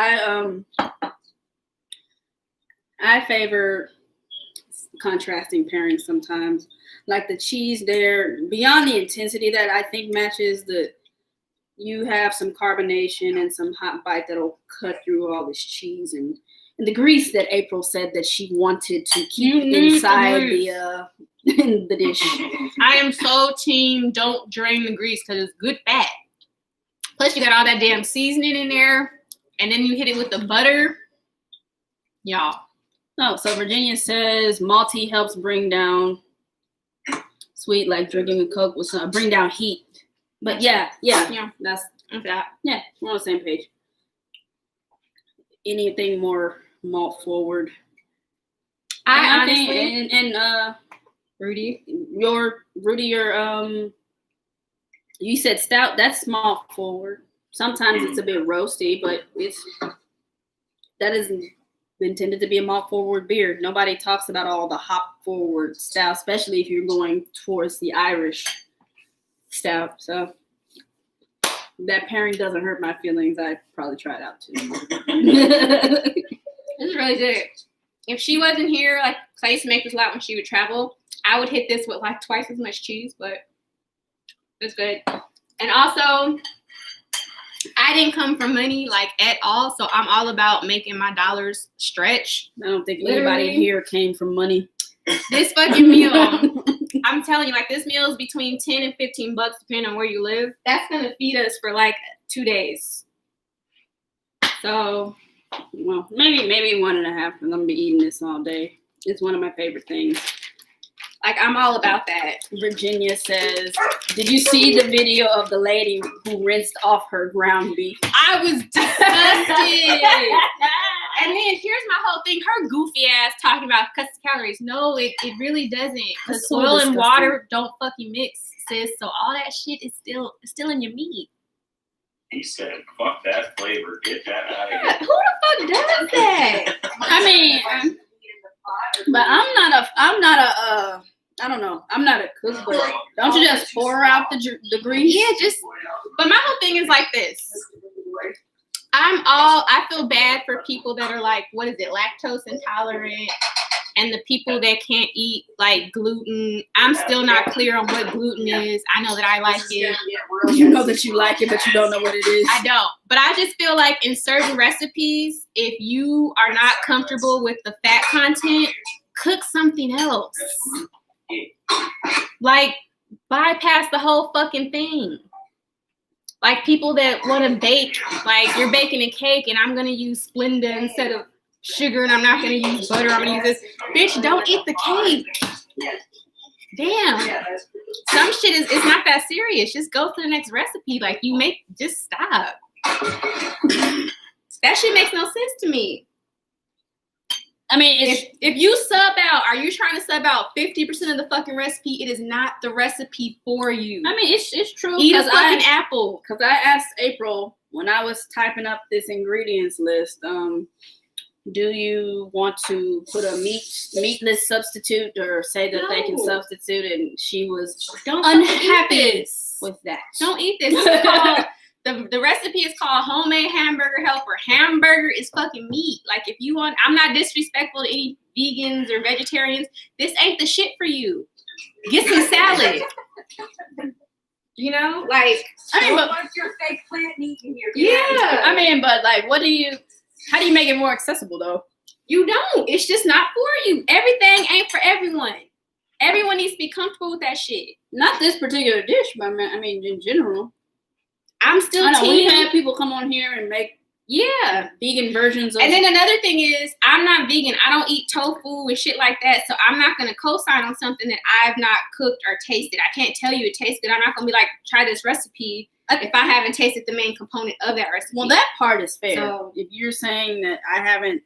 [SPEAKER 1] I favor contrasting pairings sometimes. Like the cheese there, beyond the intensity that I think matches, you have some carbonation and some hot bite that'll cut through all this cheese and the grease that April said that she wanted to keep inside the dish.
[SPEAKER 2] I am so team don't drain the grease because it's good fat. Plus you got all that damn seasoning in there and then you hit it with the butter. Y'all.
[SPEAKER 1] Oh, so Virginia says malty helps bring down sweet, like drinking a Coke with some, bring down heat. But yeah, that's
[SPEAKER 2] that.
[SPEAKER 1] Yeah, we're on the same page. Anything more malt forward?
[SPEAKER 2] I honestly and Rudy,
[SPEAKER 1] your you said stout. That's malt forward. Sometimes it's a bit roasty, but that isn't intended to be a malt forward beer. Nobody talks about all the hop forward stout, especially if you're going towards the Irish stout. So that pairing doesn't hurt my feelings. I probably try it out too.
[SPEAKER 2] This is really good. If she wasn't here, like I used to make this a lot when she would travel, I would hit this with like twice as much cheese, but it's good. And also, I I didn't come from money like at all, so I'm all about making my dollars stretch.
[SPEAKER 1] I don't think
[SPEAKER 2] Literally.
[SPEAKER 1] anybody here came from money.
[SPEAKER 2] This fucking meal, I'm telling you, like this meal is between $10 and $15 depending on where you live. That's gonna feed us for like 2 days. So,
[SPEAKER 1] Well, maybe 1.5 because I'm gonna be eating this all day. It's one of my favorite things.
[SPEAKER 2] like I'm all about that.
[SPEAKER 1] Virginia says, did you see the video of the lady who rinsed off her ground beef?
[SPEAKER 2] I was disgusted. And then here's my whole thing. Her goofy ass talking about cuts calories. No, it really doesn't. Because
[SPEAKER 1] That's so
[SPEAKER 2] oil and
[SPEAKER 1] disgusting.
[SPEAKER 2] water don't fucking mix, sis. So all that shit is still in your meat.
[SPEAKER 3] He said, "Fuck that flavor. Get that out of
[SPEAKER 2] Yeah,
[SPEAKER 3] here."
[SPEAKER 2] who the fuck does that?
[SPEAKER 1] I mean, but I'm not a cook, but don't you just pour out the grease?
[SPEAKER 2] Yeah, just. But my whole thing is like this. I feel bad for people that are like, what is it, lactose intolerant, and the people that can't eat like gluten. I'm still not clear on what gluten is. I know that I like it.
[SPEAKER 1] You know that you like it, but you don't know what it is.
[SPEAKER 2] I don't. But I just feel like in certain recipes, if you are not comfortable with the fat content, cook something else. Like, bypass the whole fucking thing. Like people that want to bake, like you're baking a cake and I'm going to use Splenda instead of sugar and I'm not going to use butter. I'm going to use this. Bitch, don't eat the cake. Damn. Some shit is not that serious. Just go to the next recipe. Like just stop. That shit makes no sense to me.
[SPEAKER 1] I mean,
[SPEAKER 2] If you sub out, are you trying to sub out 50% of the fucking recipe? It is not the recipe for you.
[SPEAKER 1] I mean, it's true.
[SPEAKER 2] Eat a fucking apple.
[SPEAKER 1] Because I asked April when I was typing up this ingredients list, do you want to put a meatless substitute or say that they can
[SPEAKER 2] No.
[SPEAKER 1] substitute? And she was
[SPEAKER 2] Don't
[SPEAKER 1] unhappy
[SPEAKER 2] eat this.
[SPEAKER 1] with that.
[SPEAKER 2] Don't eat this. It's called, the recipe is called homemade hamburger helper. Hamburger is fucking meat. Like if you want, I'm not disrespectful to any vegans or vegetarians. This ain't the shit for you. Get some salad. You know, like
[SPEAKER 1] I mean, but
[SPEAKER 4] What's your fake plant meat in here?
[SPEAKER 2] yeah.
[SPEAKER 1] I mean, but like, how do you make it more accessible though?
[SPEAKER 2] You don't. It's just not for you. Everything ain't for everyone. Everyone needs to be comfortable with that shit.
[SPEAKER 1] Not this particular dish, but I mean, in general.
[SPEAKER 2] I'm still
[SPEAKER 1] I know we
[SPEAKER 2] team.
[SPEAKER 1] had people come on here and make
[SPEAKER 2] Yeah.
[SPEAKER 1] vegan versions of.
[SPEAKER 2] And then another thing is, I'm not vegan. I don't eat tofu and shit like that. So I'm not going to co-sign on something that I've not cooked or tasted. I can't tell you it tastes good. I'm not going to be like, try this recipe if I haven't tasted the main component of that recipe.
[SPEAKER 1] well, that part is fair.
[SPEAKER 2] So-
[SPEAKER 1] if you're saying that I haven't.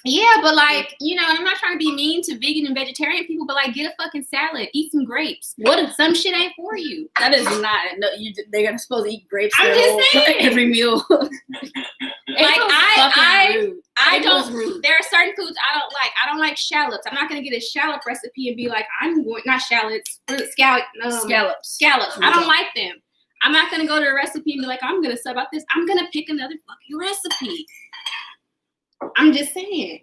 [SPEAKER 2] Yeah, but like, you know, I'm not trying to be mean to vegan and vegetarian people, but like, get a fucking salad, eat some grapes.
[SPEAKER 1] What if
[SPEAKER 2] Some shit ain't for you.
[SPEAKER 1] that is not? No, they're gonna supposed to eat grapes.
[SPEAKER 2] I'm
[SPEAKER 1] their
[SPEAKER 2] just
[SPEAKER 1] whole-
[SPEAKER 2] saying.
[SPEAKER 1] every meal.
[SPEAKER 2] Like, I
[SPEAKER 1] It was
[SPEAKER 2] don't.
[SPEAKER 1] rude.
[SPEAKER 2] There are certain foods I don't like. I don't like shallots. I'm not gonna get a shallot recipe and be like, I'm going not shallots, scallops. Scallops. I don't like them. I'm not gonna go to a recipe and be like, I'm gonna sub out this. I'm gonna pick another fucking recipe. I'm just saying.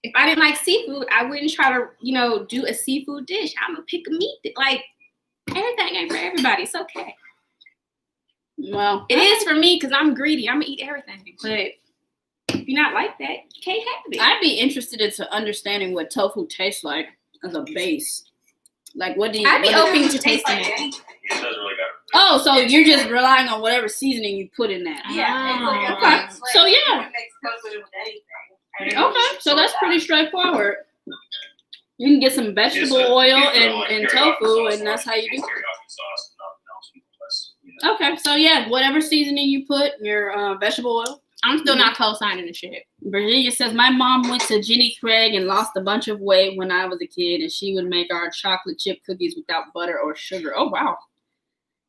[SPEAKER 2] If I didn't like seafood, I wouldn't try to, you know, do a seafood dish. I'm gonna pick a meat. Like everything ain't for everybody. It's okay.
[SPEAKER 1] Well,
[SPEAKER 2] It is for me because I'm greedy. I'm gonna eat everything. But if you're not like that, you can't have it.
[SPEAKER 1] I'd be interested into understanding what tofu tastes like as a base. Like, what do you?
[SPEAKER 2] I'd be
[SPEAKER 1] what do-
[SPEAKER 2] open to tasting it.
[SPEAKER 3] It does really got.
[SPEAKER 1] Oh, so you're just relying on whatever seasoning you put in that.
[SPEAKER 4] Yeah, it's like
[SPEAKER 1] Okay.
[SPEAKER 4] it's like
[SPEAKER 1] So, yeah.
[SPEAKER 4] you can mix tofu with anything.
[SPEAKER 1] Okay, so that's pretty straightforward. You can get some vegetable oil and tofu, and that's how you do it.
[SPEAKER 3] Teriyaki sauce, nothing else, more or less, you know.
[SPEAKER 1] Okay, so yeah, whatever seasoning you put, your vegetable oil.
[SPEAKER 2] I'm still not co-signing the shit.
[SPEAKER 1] Virginia says, my mom went to Jenny Craig and lost a bunch of weight when I was a kid, and she would make our chocolate chip cookies without butter or sugar. Oh, wow.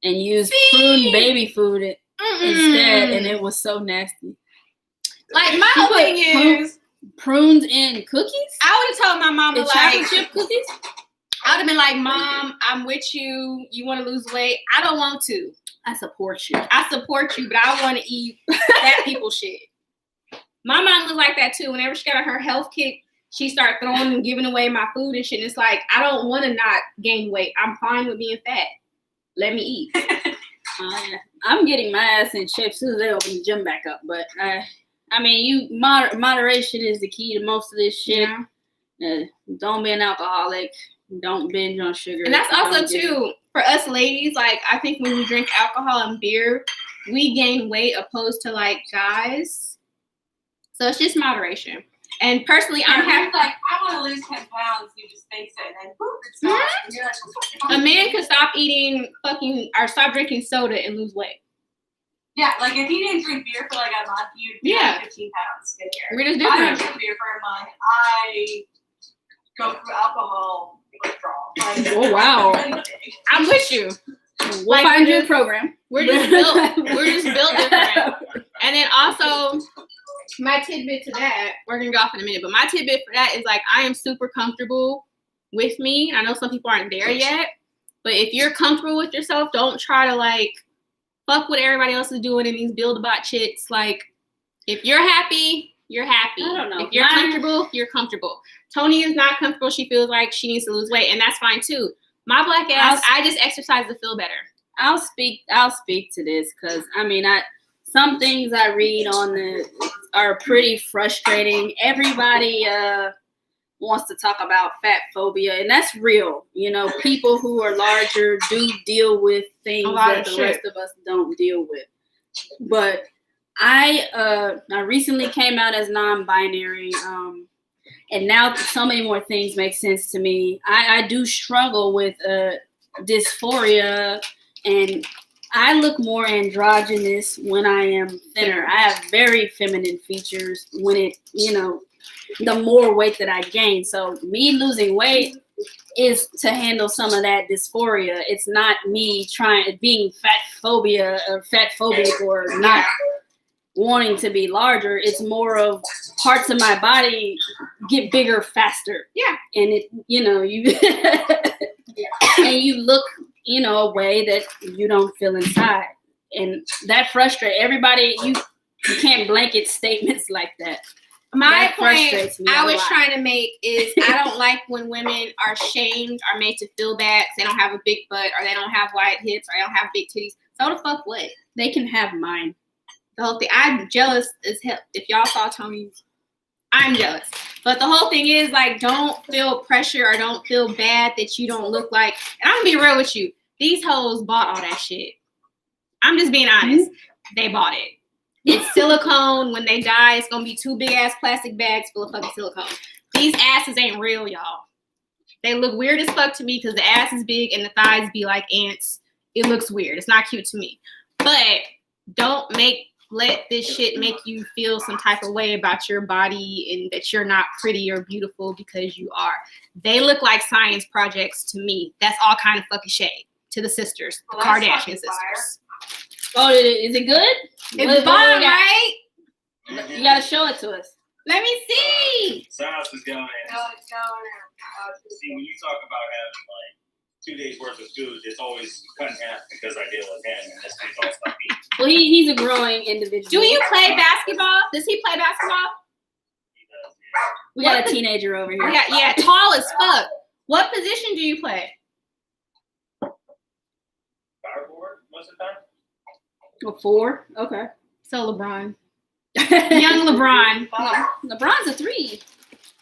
[SPEAKER 1] And use prune baby food instead, and it was so nasty.
[SPEAKER 2] Like my
[SPEAKER 1] She
[SPEAKER 2] whole
[SPEAKER 1] put
[SPEAKER 2] thing is,
[SPEAKER 1] prunes in cookies?
[SPEAKER 2] I would have told my mama
[SPEAKER 1] In
[SPEAKER 2] like,
[SPEAKER 1] chocolate chip cookies?
[SPEAKER 2] I would have been like, Mom, I'm with you. You want to lose weight? I don't want to.
[SPEAKER 1] I support you.
[SPEAKER 2] I support you, but I want to eat fat people shit. My mom was like that too. Whenever she got on her health kick, she started throwing and giving away my food and shit. And it's like, I don't want to not gain weight. I'm fine with being fat. Let me eat.
[SPEAKER 1] Yeah. I'm getting my ass in shape as soon as they open the gym back up. But I mean, moderation is the key to most of this shit.
[SPEAKER 2] Yeah.
[SPEAKER 1] Don't be an alcoholic. Don't binge on sugar.
[SPEAKER 2] And that's also too for us ladies. Like I think when we drink alcohol and beer, we gain weight opposed to like guys. So it's just moderation. And personally, I'm happy.
[SPEAKER 4] Like, I want to lose 10 pounds. You just face it, and then boop, it's not. And you're like,
[SPEAKER 2] A man can stop eating or stop drinking soda and lose weight.
[SPEAKER 4] yeah, like if you didn't drink beer for like a month, you'd be like 15 pounds skinnier.
[SPEAKER 2] We're just
[SPEAKER 4] I don't
[SPEAKER 2] different.
[SPEAKER 4] drink beer for a month. I go through alcohol withdrawal. Like,
[SPEAKER 1] Oh, wow.
[SPEAKER 2] I'm with you.
[SPEAKER 1] We'll
[SPEAKER 2] Like,
[SPEAKER 1] find you a
[SPEAKER 2] just-
[SPEAKER 1] program.
[SPEAKER 2] We're just built. We're just built different. And then also, my tidbit to that, we're gonna go off in a minute, but my tidbit for that is like I am super comfortable with me. I know some people aren't there yet, but if you're comfortable with yourself, don't try to like fuck what everybody else is doing in these build-a-bot chicks. Like, if you're happy, you're happy.
[SPEAKER 1] I don't know.
[SPEAKER 2] If you're comfortable, you're comfortable. Toni is not comfortable. She feels like she needs to lose weight, and that's fine too. My black ass, I just exercise to feel better.
[SPEAKER 1] I'll speak to this because I mean some things I read on are pretty frustrating. Everybody wants to talk about fat phobia, and that's real. You know, people who are larger do deal with things that the rest of us don't deal with. But I recently came out as non-binary, and now so many more things make sense to me. I do struggle with dysphoria, and I look more androgynous when I am thinner. I have very feminine features when the more weight that I gain. So me losing weight is to handle some of that dysphoria. It's not me being fat phobic or not wanting to be larger. It's more of parts of my body get bigger faster.
[SPEAKER 2] Yeah.
[SPEAKER 1] And you and you look a way that you don't feel inside. And that frustrates everybody. You can't blanket statements like that.
[SPEAKER 2] My point I was
[SPEAKER 1] lot.
[SPEAKER 2] trying to make is I don't like when women are shamed or made to feel bad because they don't have a big butt or they don't have wide hips or they don't have big titties. So the fuck what?
[SPEAKER 1] They can have mine.
[SPEAKER 2] The whole thing. I'm jealous as hell. If y'all saw Tony's, I'm jealous. But the whole thing is like, don't feel pressure or don't feel bad that you don't look like. And I'm gonna be real with you. These hoes bought all that shit. I'm just being honest. Mm-hmm. They bought it. It's silicone. When they die, it's gonna be 2 big ass plastic bags full of fucking silicone. These asses ain't real, y'all. They look weird as fuck to me because the ass is big and the thighs be like ants. It looks weird. It's not cute to me. But don't let this shit make you feel some type of way about your body and that you're not pretty or beautiful because you are. They look like science projects to me. That's all kind of fucking shade to the sisters, the Kardashian sisters.
[SPEAKER 1] Oh, is it good?
[SPEAKER 2] It's bomb, right?
[SPEAKER 1] You gotta show it to us.
[SPEAKER 2] Let me see.
[SPEAKER 3] Sauce is going in.
[SPEAKER 4] No, it's going in.
[SPEAKER 3] See, when you talk about having like 2 days worth of food, it's always cut in half because I deal with him and this thing's all stuff eating.
[SPEAKER 1] Well, he's a growing individual.
[SPEAKER 2] Do you play basketball? Does he play basketball?
[SPEAKER 3] He does, yeah.
[SPEAKER 1] We got a teenager over here.
[SPEAKER 2] Yeah, tall as fuck. What position do you play?
[SPEAKER 3] Fireboard most of the time.
[SPEAKER 1] A 4? Okay.
[SPEAKER 2] So LeBron. Young LeBron.
[SPEAKER 1] LeBron's a 3.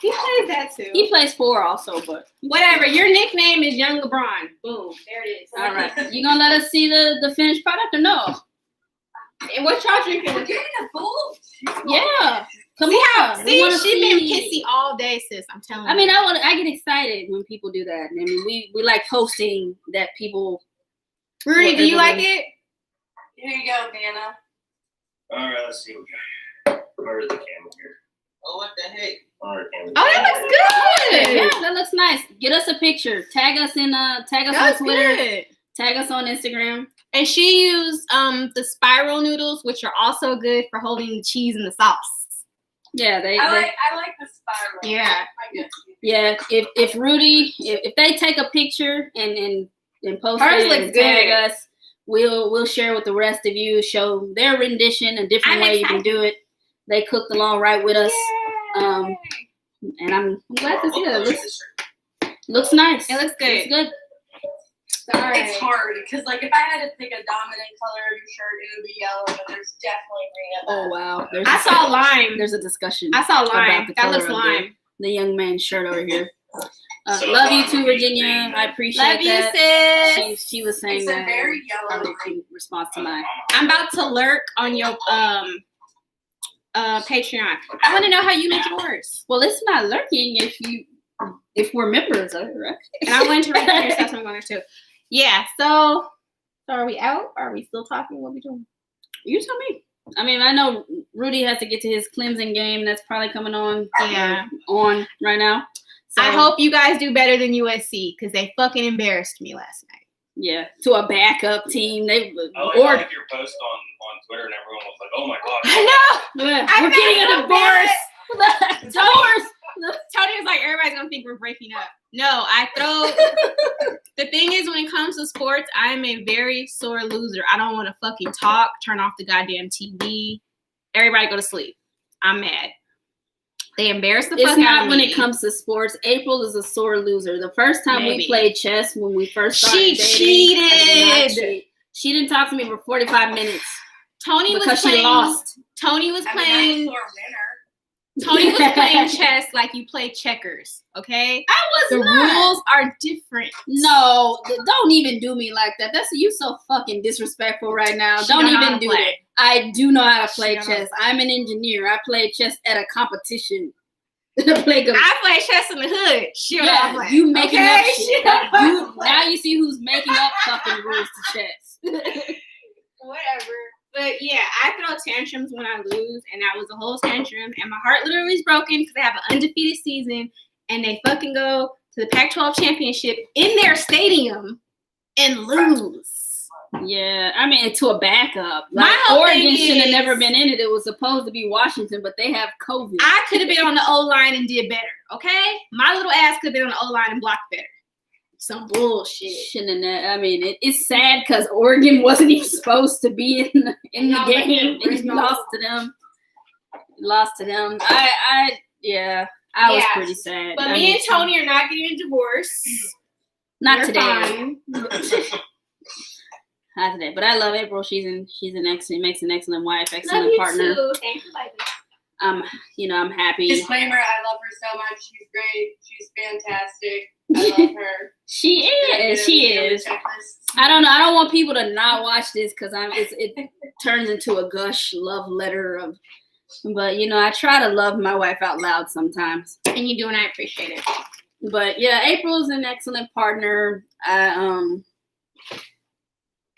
[SPEAKER 2] He plays that too.
[SPEAKER 1] He plays 4 also, but
[SPEAKER 2] whatever. Your nickname is Young LeBron. Boom. There it is.
[SPEAKER 1] All right. You gonna let us see the finished product or no?
[SPEAKER 2] And what y'all drinking?
[SPEAKER 4] We're getting a bowl.
[SPEAKER 1] Yeah. Come
[SPEAKER 2] See
[SPEAKER 1] on.
[SPEAKER 2] how? See, she been pissy all day, sis. I'm telling you.
[SPEAKER 1] I mean, I get excited when people do that. I mean, we like posting that people.
[SPEAKER 2] Rudy, do you like it?
[SPEAKER 4] Here you go, Nana.
[SPEAKER 3] All right, let's see what we got. Where's the camera here?
[SPEAKER 4] Oh, what the heck?
[SPEAKER 3] All right, camera.
[SPEAKER 2] Oh, that looks good.
[SPEAKER 1] Yeah, that looks nice. Get us a picture. Tag us on Twitter.
[SPEAKER 2] Good.
[SPEAKER 1] Tag us on Instagram.
[SPEAKER 2] And she used the spiral noodles, which are also good for holding the cheese in the sauce.
[SPEAKER 1] Yeah,
[SPEAKER 4] I like the spiral.
[SPEAKER 2] Yeah.
[SPEAKER 1] Yeah, if Rudy, if they take a picture and post
[SPEAKER 2] Hers
[SPEAKER 1] it
[SPEAKER 2] looks
[SPEAKER 1] and tag
[SPEAKER 2] good.
[SPEAKER 1] us, we'll share with the rest of you, show their rendition, a different way you can do it. They cooked along right with us. And I'm glad to see that. It looks nice.
[SPEAKER 2] It looks good.
[SPEAKER 1] It's good.
[SPEAKER 2] Sorry.
[SPEAKER 4] It's hard because, like, if I had to pick a dominant color of your shirt, it would be yellow. But there's definitely green.
[SPEAKER 1] Oh wow.
[SPEAKER 2] I saw lime.
[SPEAKER 1] There's a discussion.
[SPEAKER 2] I saw lime.
[SPEAKER 1] About the
[SPEAKER 2] That
[SPEAKER 1] color
[SPEAKER 2] looks
[SPEAKER 1] of
[SPEAKER 2] lime.
[SPEAKER 1] The young man's shirt over here.
[SPEAKER 3] So
[SPEAKER 1] Love you
[SPEAKER 3] lime
[SPEAKER 1] too,
[SPEAKER 3] would be
[SPEAKER 1] Virginia.
[SPEAKER 3] green,
[SPEAKER 1] I
[SPEAKER 3] then.
[SPEAKER 1] appreciate
[SPEAKER 2] Love you,
[SPEAKER 1] that.
[SPEAKER 2] sis.
[SPEAKER 1] She was saying
[SPEAKER 4] It's
[SPEAKER 1] that.
[SPEAKER 4] a very yellow
[SPEAKER 1] Probably
[SPEAKER 4] green.
[SPEAKER 1] in response to mine.
[SPEAKER 2] I'm about to lurk on your Patreon. I want to know how you make yours.
[SPEAKER 1] Well, it's not lurking if we're members of it, right?
[SPEAKER 2] And I went to read your stuff, so I'm going to. Yeah. So are we out? Are we still talking? What are we doing?
[SPEAKER 1] You tell me. I mean, I know Rudy has to get to his Clemson game. That's probably coming on.
[SPEAKER 2] Yeah.
[SPEAKER 1] On right now. So,
[SPEAKER 2] I hope you guys do better than USC because they fucking embarrassed me last night.
[SPEAKER 1] Yeah, to a backup team.
[SPEAKER 3] I like your post on Twitter, and everyone was like, "Oh my god!"
[SPEAKER 2] I know.
[SPEAKER 1] we're getting a divorce.
[SPEAKER 2] Tony was like, everybody's gonna think we're breaking up. No, the thing is, when it comes to sports, I'm a very sore loser. I don't want to fucking talk, turn off the goddamn TV. Everybody go to sleep. I'm mad. They embarrassed the fuck out of me.
[SPEAKER 1] It's not when it comes to sports. April is a sore loser. The first time we played chess, when we first started dating,
[SPEAKER 2] cheated.
[SPEAKER 1] She didn't talk to me for 45 minutes.
[SPEAKER 2] Tony was
[SPEAKER 1] she lost.
[SPEAKER 2] Tony was playing.
[SPEAKER 4] Sore winner.
[SPEAKER 2] Tony was playing chess like you play checkers, okay? The rules are different.
[SPEAKER 1] No, don't even do me like that. You so fucking disrespectful right now. Don't even do that. I do know how to play chess. I'm an engineer. I play chess at a competition.
[SPEAKER 2] I play chess in the hood.
[SPEAKER 1] Yeah, you making up shit. Now you see who's making up fucking rules to chess.
[SPEAKER 2] Whatever. But yeah, I throw tantrums when I lose, and that was a whole tantrum, and my heart literally is broken because they have an undefeated season, and they fucking go to the Pac-12 championship in their stadium and lose.
[SPEAKER 1] Yeah, I mean, to a backup.
[SPEAKER 2] My whole
[SPEAKER 1] Oregon
[SPEAKER 2] thing
[SPEAKER 1] should have
[SPEAKER 2] is-
[SPEAKER 1] never been in it. It was supposed to be Washington, but they have COVID.
[SPEAKER 2] I could have been on the O-line and did better, okay? My little ass could have been on the O-line and blocked better. Some bullshit.
[SPEAKER 1] Shouldn't have. I mean, it's sad because Oregon wasn't even supposed to be in the game. They lost to them. I was pretty sad.
[SPEAKER 2] But me and Tony are not getting a divorce.
[SPEAKER 1] Not
[SPEAKER 2] We're
[SPEAKER 1] today.
[SPEAKER 2] fine.
[SPEAKER 1] Not today. But I love April. She's an makes an excellent wife, excellent
[SPEAKER 2] Love you
[SPEAKER 1] partner.
[SPEAKER 2] too. Thank you, baby.
[SPEAKER 1] I'm happy.
[SPEAKER 4] Disclaimer: I love her so much. She's great. She's fantastic. I love her.
[SPEAKER 1] She is. I don't know. I don't want people to not watch this because it turns into a gush love letter of. But I try to love my wife out loud sometimes.
[SPEAKER 2] And you do, and I appreciate it.
[SPEAKER 1] But yeah, April's an excellent partner.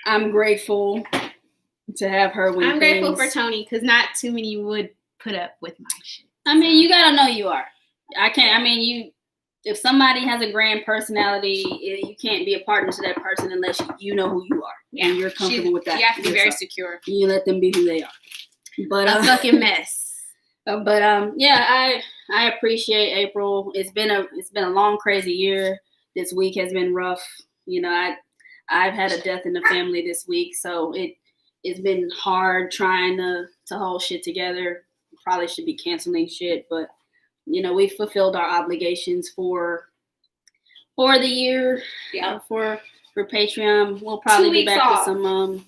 [SPEAKER 1] I'm grateful to have her.
[SPEAKER 2] I'm grateful for Toni because not too many would put up with my shit.
[SPEAKER 1] I mean, you gotta know you are. I can't. I mean, if somebody has a grand personality, you can't be a partner to that person unless you know who you are and you're comfortable with that.
[SPEAKER 2] You have to be very secure.
[SPEAKER 1] You let them be who they are. But
[SPEAKER 2] a fucking mess.
[SPEAKER 1] Yeah, I appreciate April. It's been a long, crazy year. This week has been rough. I've had a death in the family this week, so it's been hard trying to hold shit together. Probably should be canceling shit, but we fulfilled our obligations for the year.
[SPEAKER 2] Yeah.
[SPEAKER 1] For Patreon, we'll probably be back
[SPEAKER 2] off.
[SPEAKER 1] with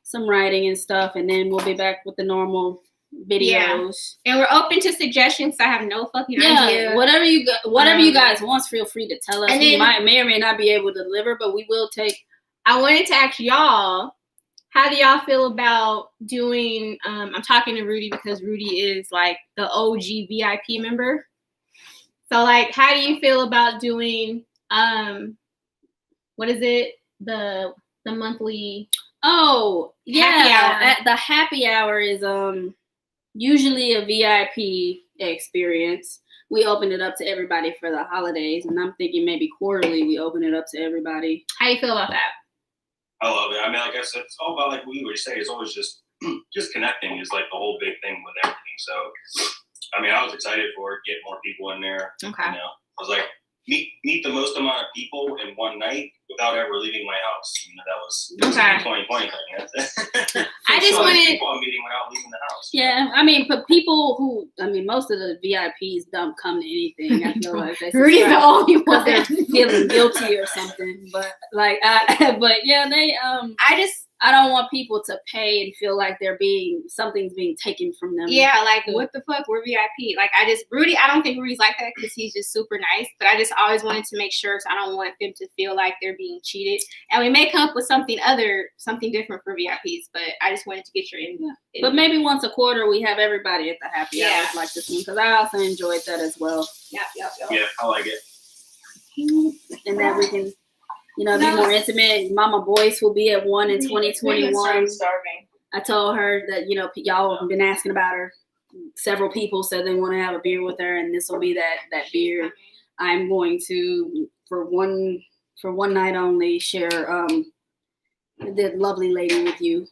[SPEAKER 1] some writing and stuff, and then we'll be back with the normal videos.
[SPEAKER 2] Yeah. And we're open to suggestions. I have no fucking idea.
[SPEAKER 1] Whatever you guys want, feel free to tell us.
[SPEAKER 2] And
[SPEAKER 1] We
[SPEAKER 2] then-
[SPEAKER 1] may or may not be able to deliver, but we will take.
[SPEAKER 2] I wanted to ask y'all, how do y'all feel about doing, I'm talking to Rudy because Rudy is like the OG VIP member. So like, how do you feel about doing, what is it? The monthly.
[SPEAKER 1] Oh, yeah.
[SPEAKER 2] Happy hour.
[SPEAKER 1] The happy hour is usually a VIP experience. We open it up to everybody for the holidays, and I'm thinking maybe quarterly we open it up to everybody.
[SPEAKER 2] How do you feel about that?
[SPEAKER 3] I love it. I mean, like I said, it's all about, like we would say, it's always just connecting is like the whole big thing with everything. So, I mean, I was excited for it, get more people in there.
[SPEAKER 2] Okay.
[SPEAKER 3] I was like, meet the most amount of people in one night without ever leaving my house. That was the 2020 thing.
[SPEAKER 2] I just wanted
[SPEAKER 3] people I'm meeting without leaving the house.
[SPEAKER 1] Yeah, I mean, but most of the VIPs don't come to anything. I feel like
[SPEAKER 2] Rudy's the only one.
[SPEAKER 1] feeling guilty or something. But like, but yeah, they I don't want people to pay and feel like something's being taken from them.
[SPEAKER 2] Yeah, like what the fuck? We're VIP. Like Rudy, I don't think Rudy's like that because he's just super nice. But I just always wanted to make sure, so I don't want them to feel like they're being cheated. And we may come up with something different for VIPs. But I just wanted to get your input.
[SPEAKER 1] But maybe once a quarter we have everybody at the happy hours like this one, because I also enjoyed that as well.
[SPEAKER 2] Yep.
[SPEAKER 3] Yeah, I like it.
[SPEAKER 1] And that we can, be more intimate. Mama Boyce will be at one in 2021.
[SPEAKER 4] I'm starving.
[SPEAKER 1] I told her that, y'all have been asking about her. Several people said they want to have a beer with her, and this will be that beer. I'm going to, for one night only, share the lovely lady with you.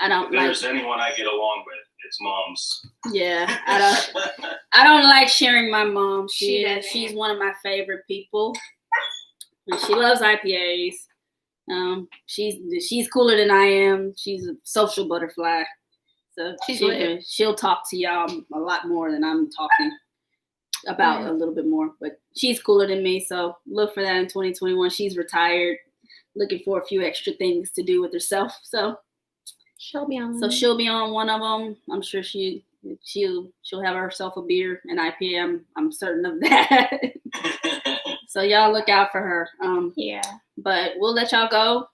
[SPEAKER 1] I don't
[SPEAKER 3] if there's anyone I get along with, it's moms.
[SPEAKER 1] Yeah, I don't like sharing my mom. She's one of my favorite people. She loves IPAs. She's cooler than I am. She's a social butterfly. So she'll talk to y'all a lot more than I'm talking about a little bit more. But she's cooler than me, so look for that in 2021. She's retired, looking for a few extra things to do with herself. So she'll be on one of them. I'm sure she'll have herself a beer and IPA. I'm certain of that. So y'all look out for her.
[SPEAKER 2] Yeah.
[SPEAKER 1] But we'll let y'all go.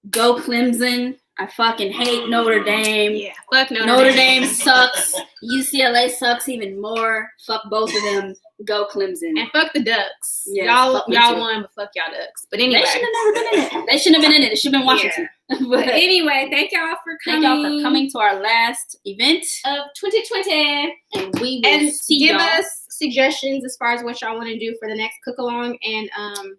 [SPEAKER 1] Go Clemson. I fucking hate Notre Dame.
[SPEAKER 2] Yeah. Fuck
[SPEAKER 1] Notre Dame sucks. UCLA sucks even more. Fuck both of them. Go Clemson.
[SPEAKER 2] And fuck the Ducks.
[SPEAKER 1] Yeah,
[SPEAKER 2] y'all won, but fuck y'all Ducks. But anyway.
[SPEAKER 1] They should have never been in it. They shouldn't have been in it. It should have been Washington.
[SPEAKER 2] Yeah. But anyway, thank y'all for coming
[SPEAKER 1] to our last event
[SPEAKER 2] of 2020.
[SPEAKER 1] And we will see
[SPEAKER 2] y'all.
[SPEAKER 1] Give
[SPEAKER 2] us suggestions as far as what y'all want to do for the next cook along and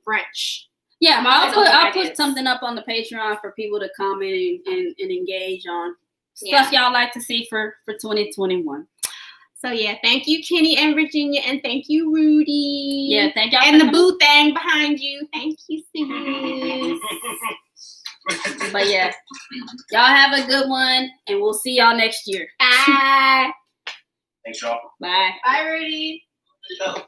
[SPEAKER 2] brunch.
[SPEAKER 1] Yeah, I'll put something up on the Patreon for people to comment and engage on stuff y'all like to see for 2021.
[SPEAKER 2] So yeah, thank you, Kenny and Virginia, and thank you, Rudy.
[SPEAKER 1] Yeah, thank y'all.
[SPEAKER 2] And the boo thing behind you. Thank you, sis.
[SPEAKER 1] But yeah, y'all have a good one, and we'll see y'all next year.
[SPEAKER 2] Bye.
[SPEAKER 3] Thanks, y'all.
[SPEAKER 1] Bye.
[SPEAKER 2] Bye, Rudy.
[SPEAKER 3] No.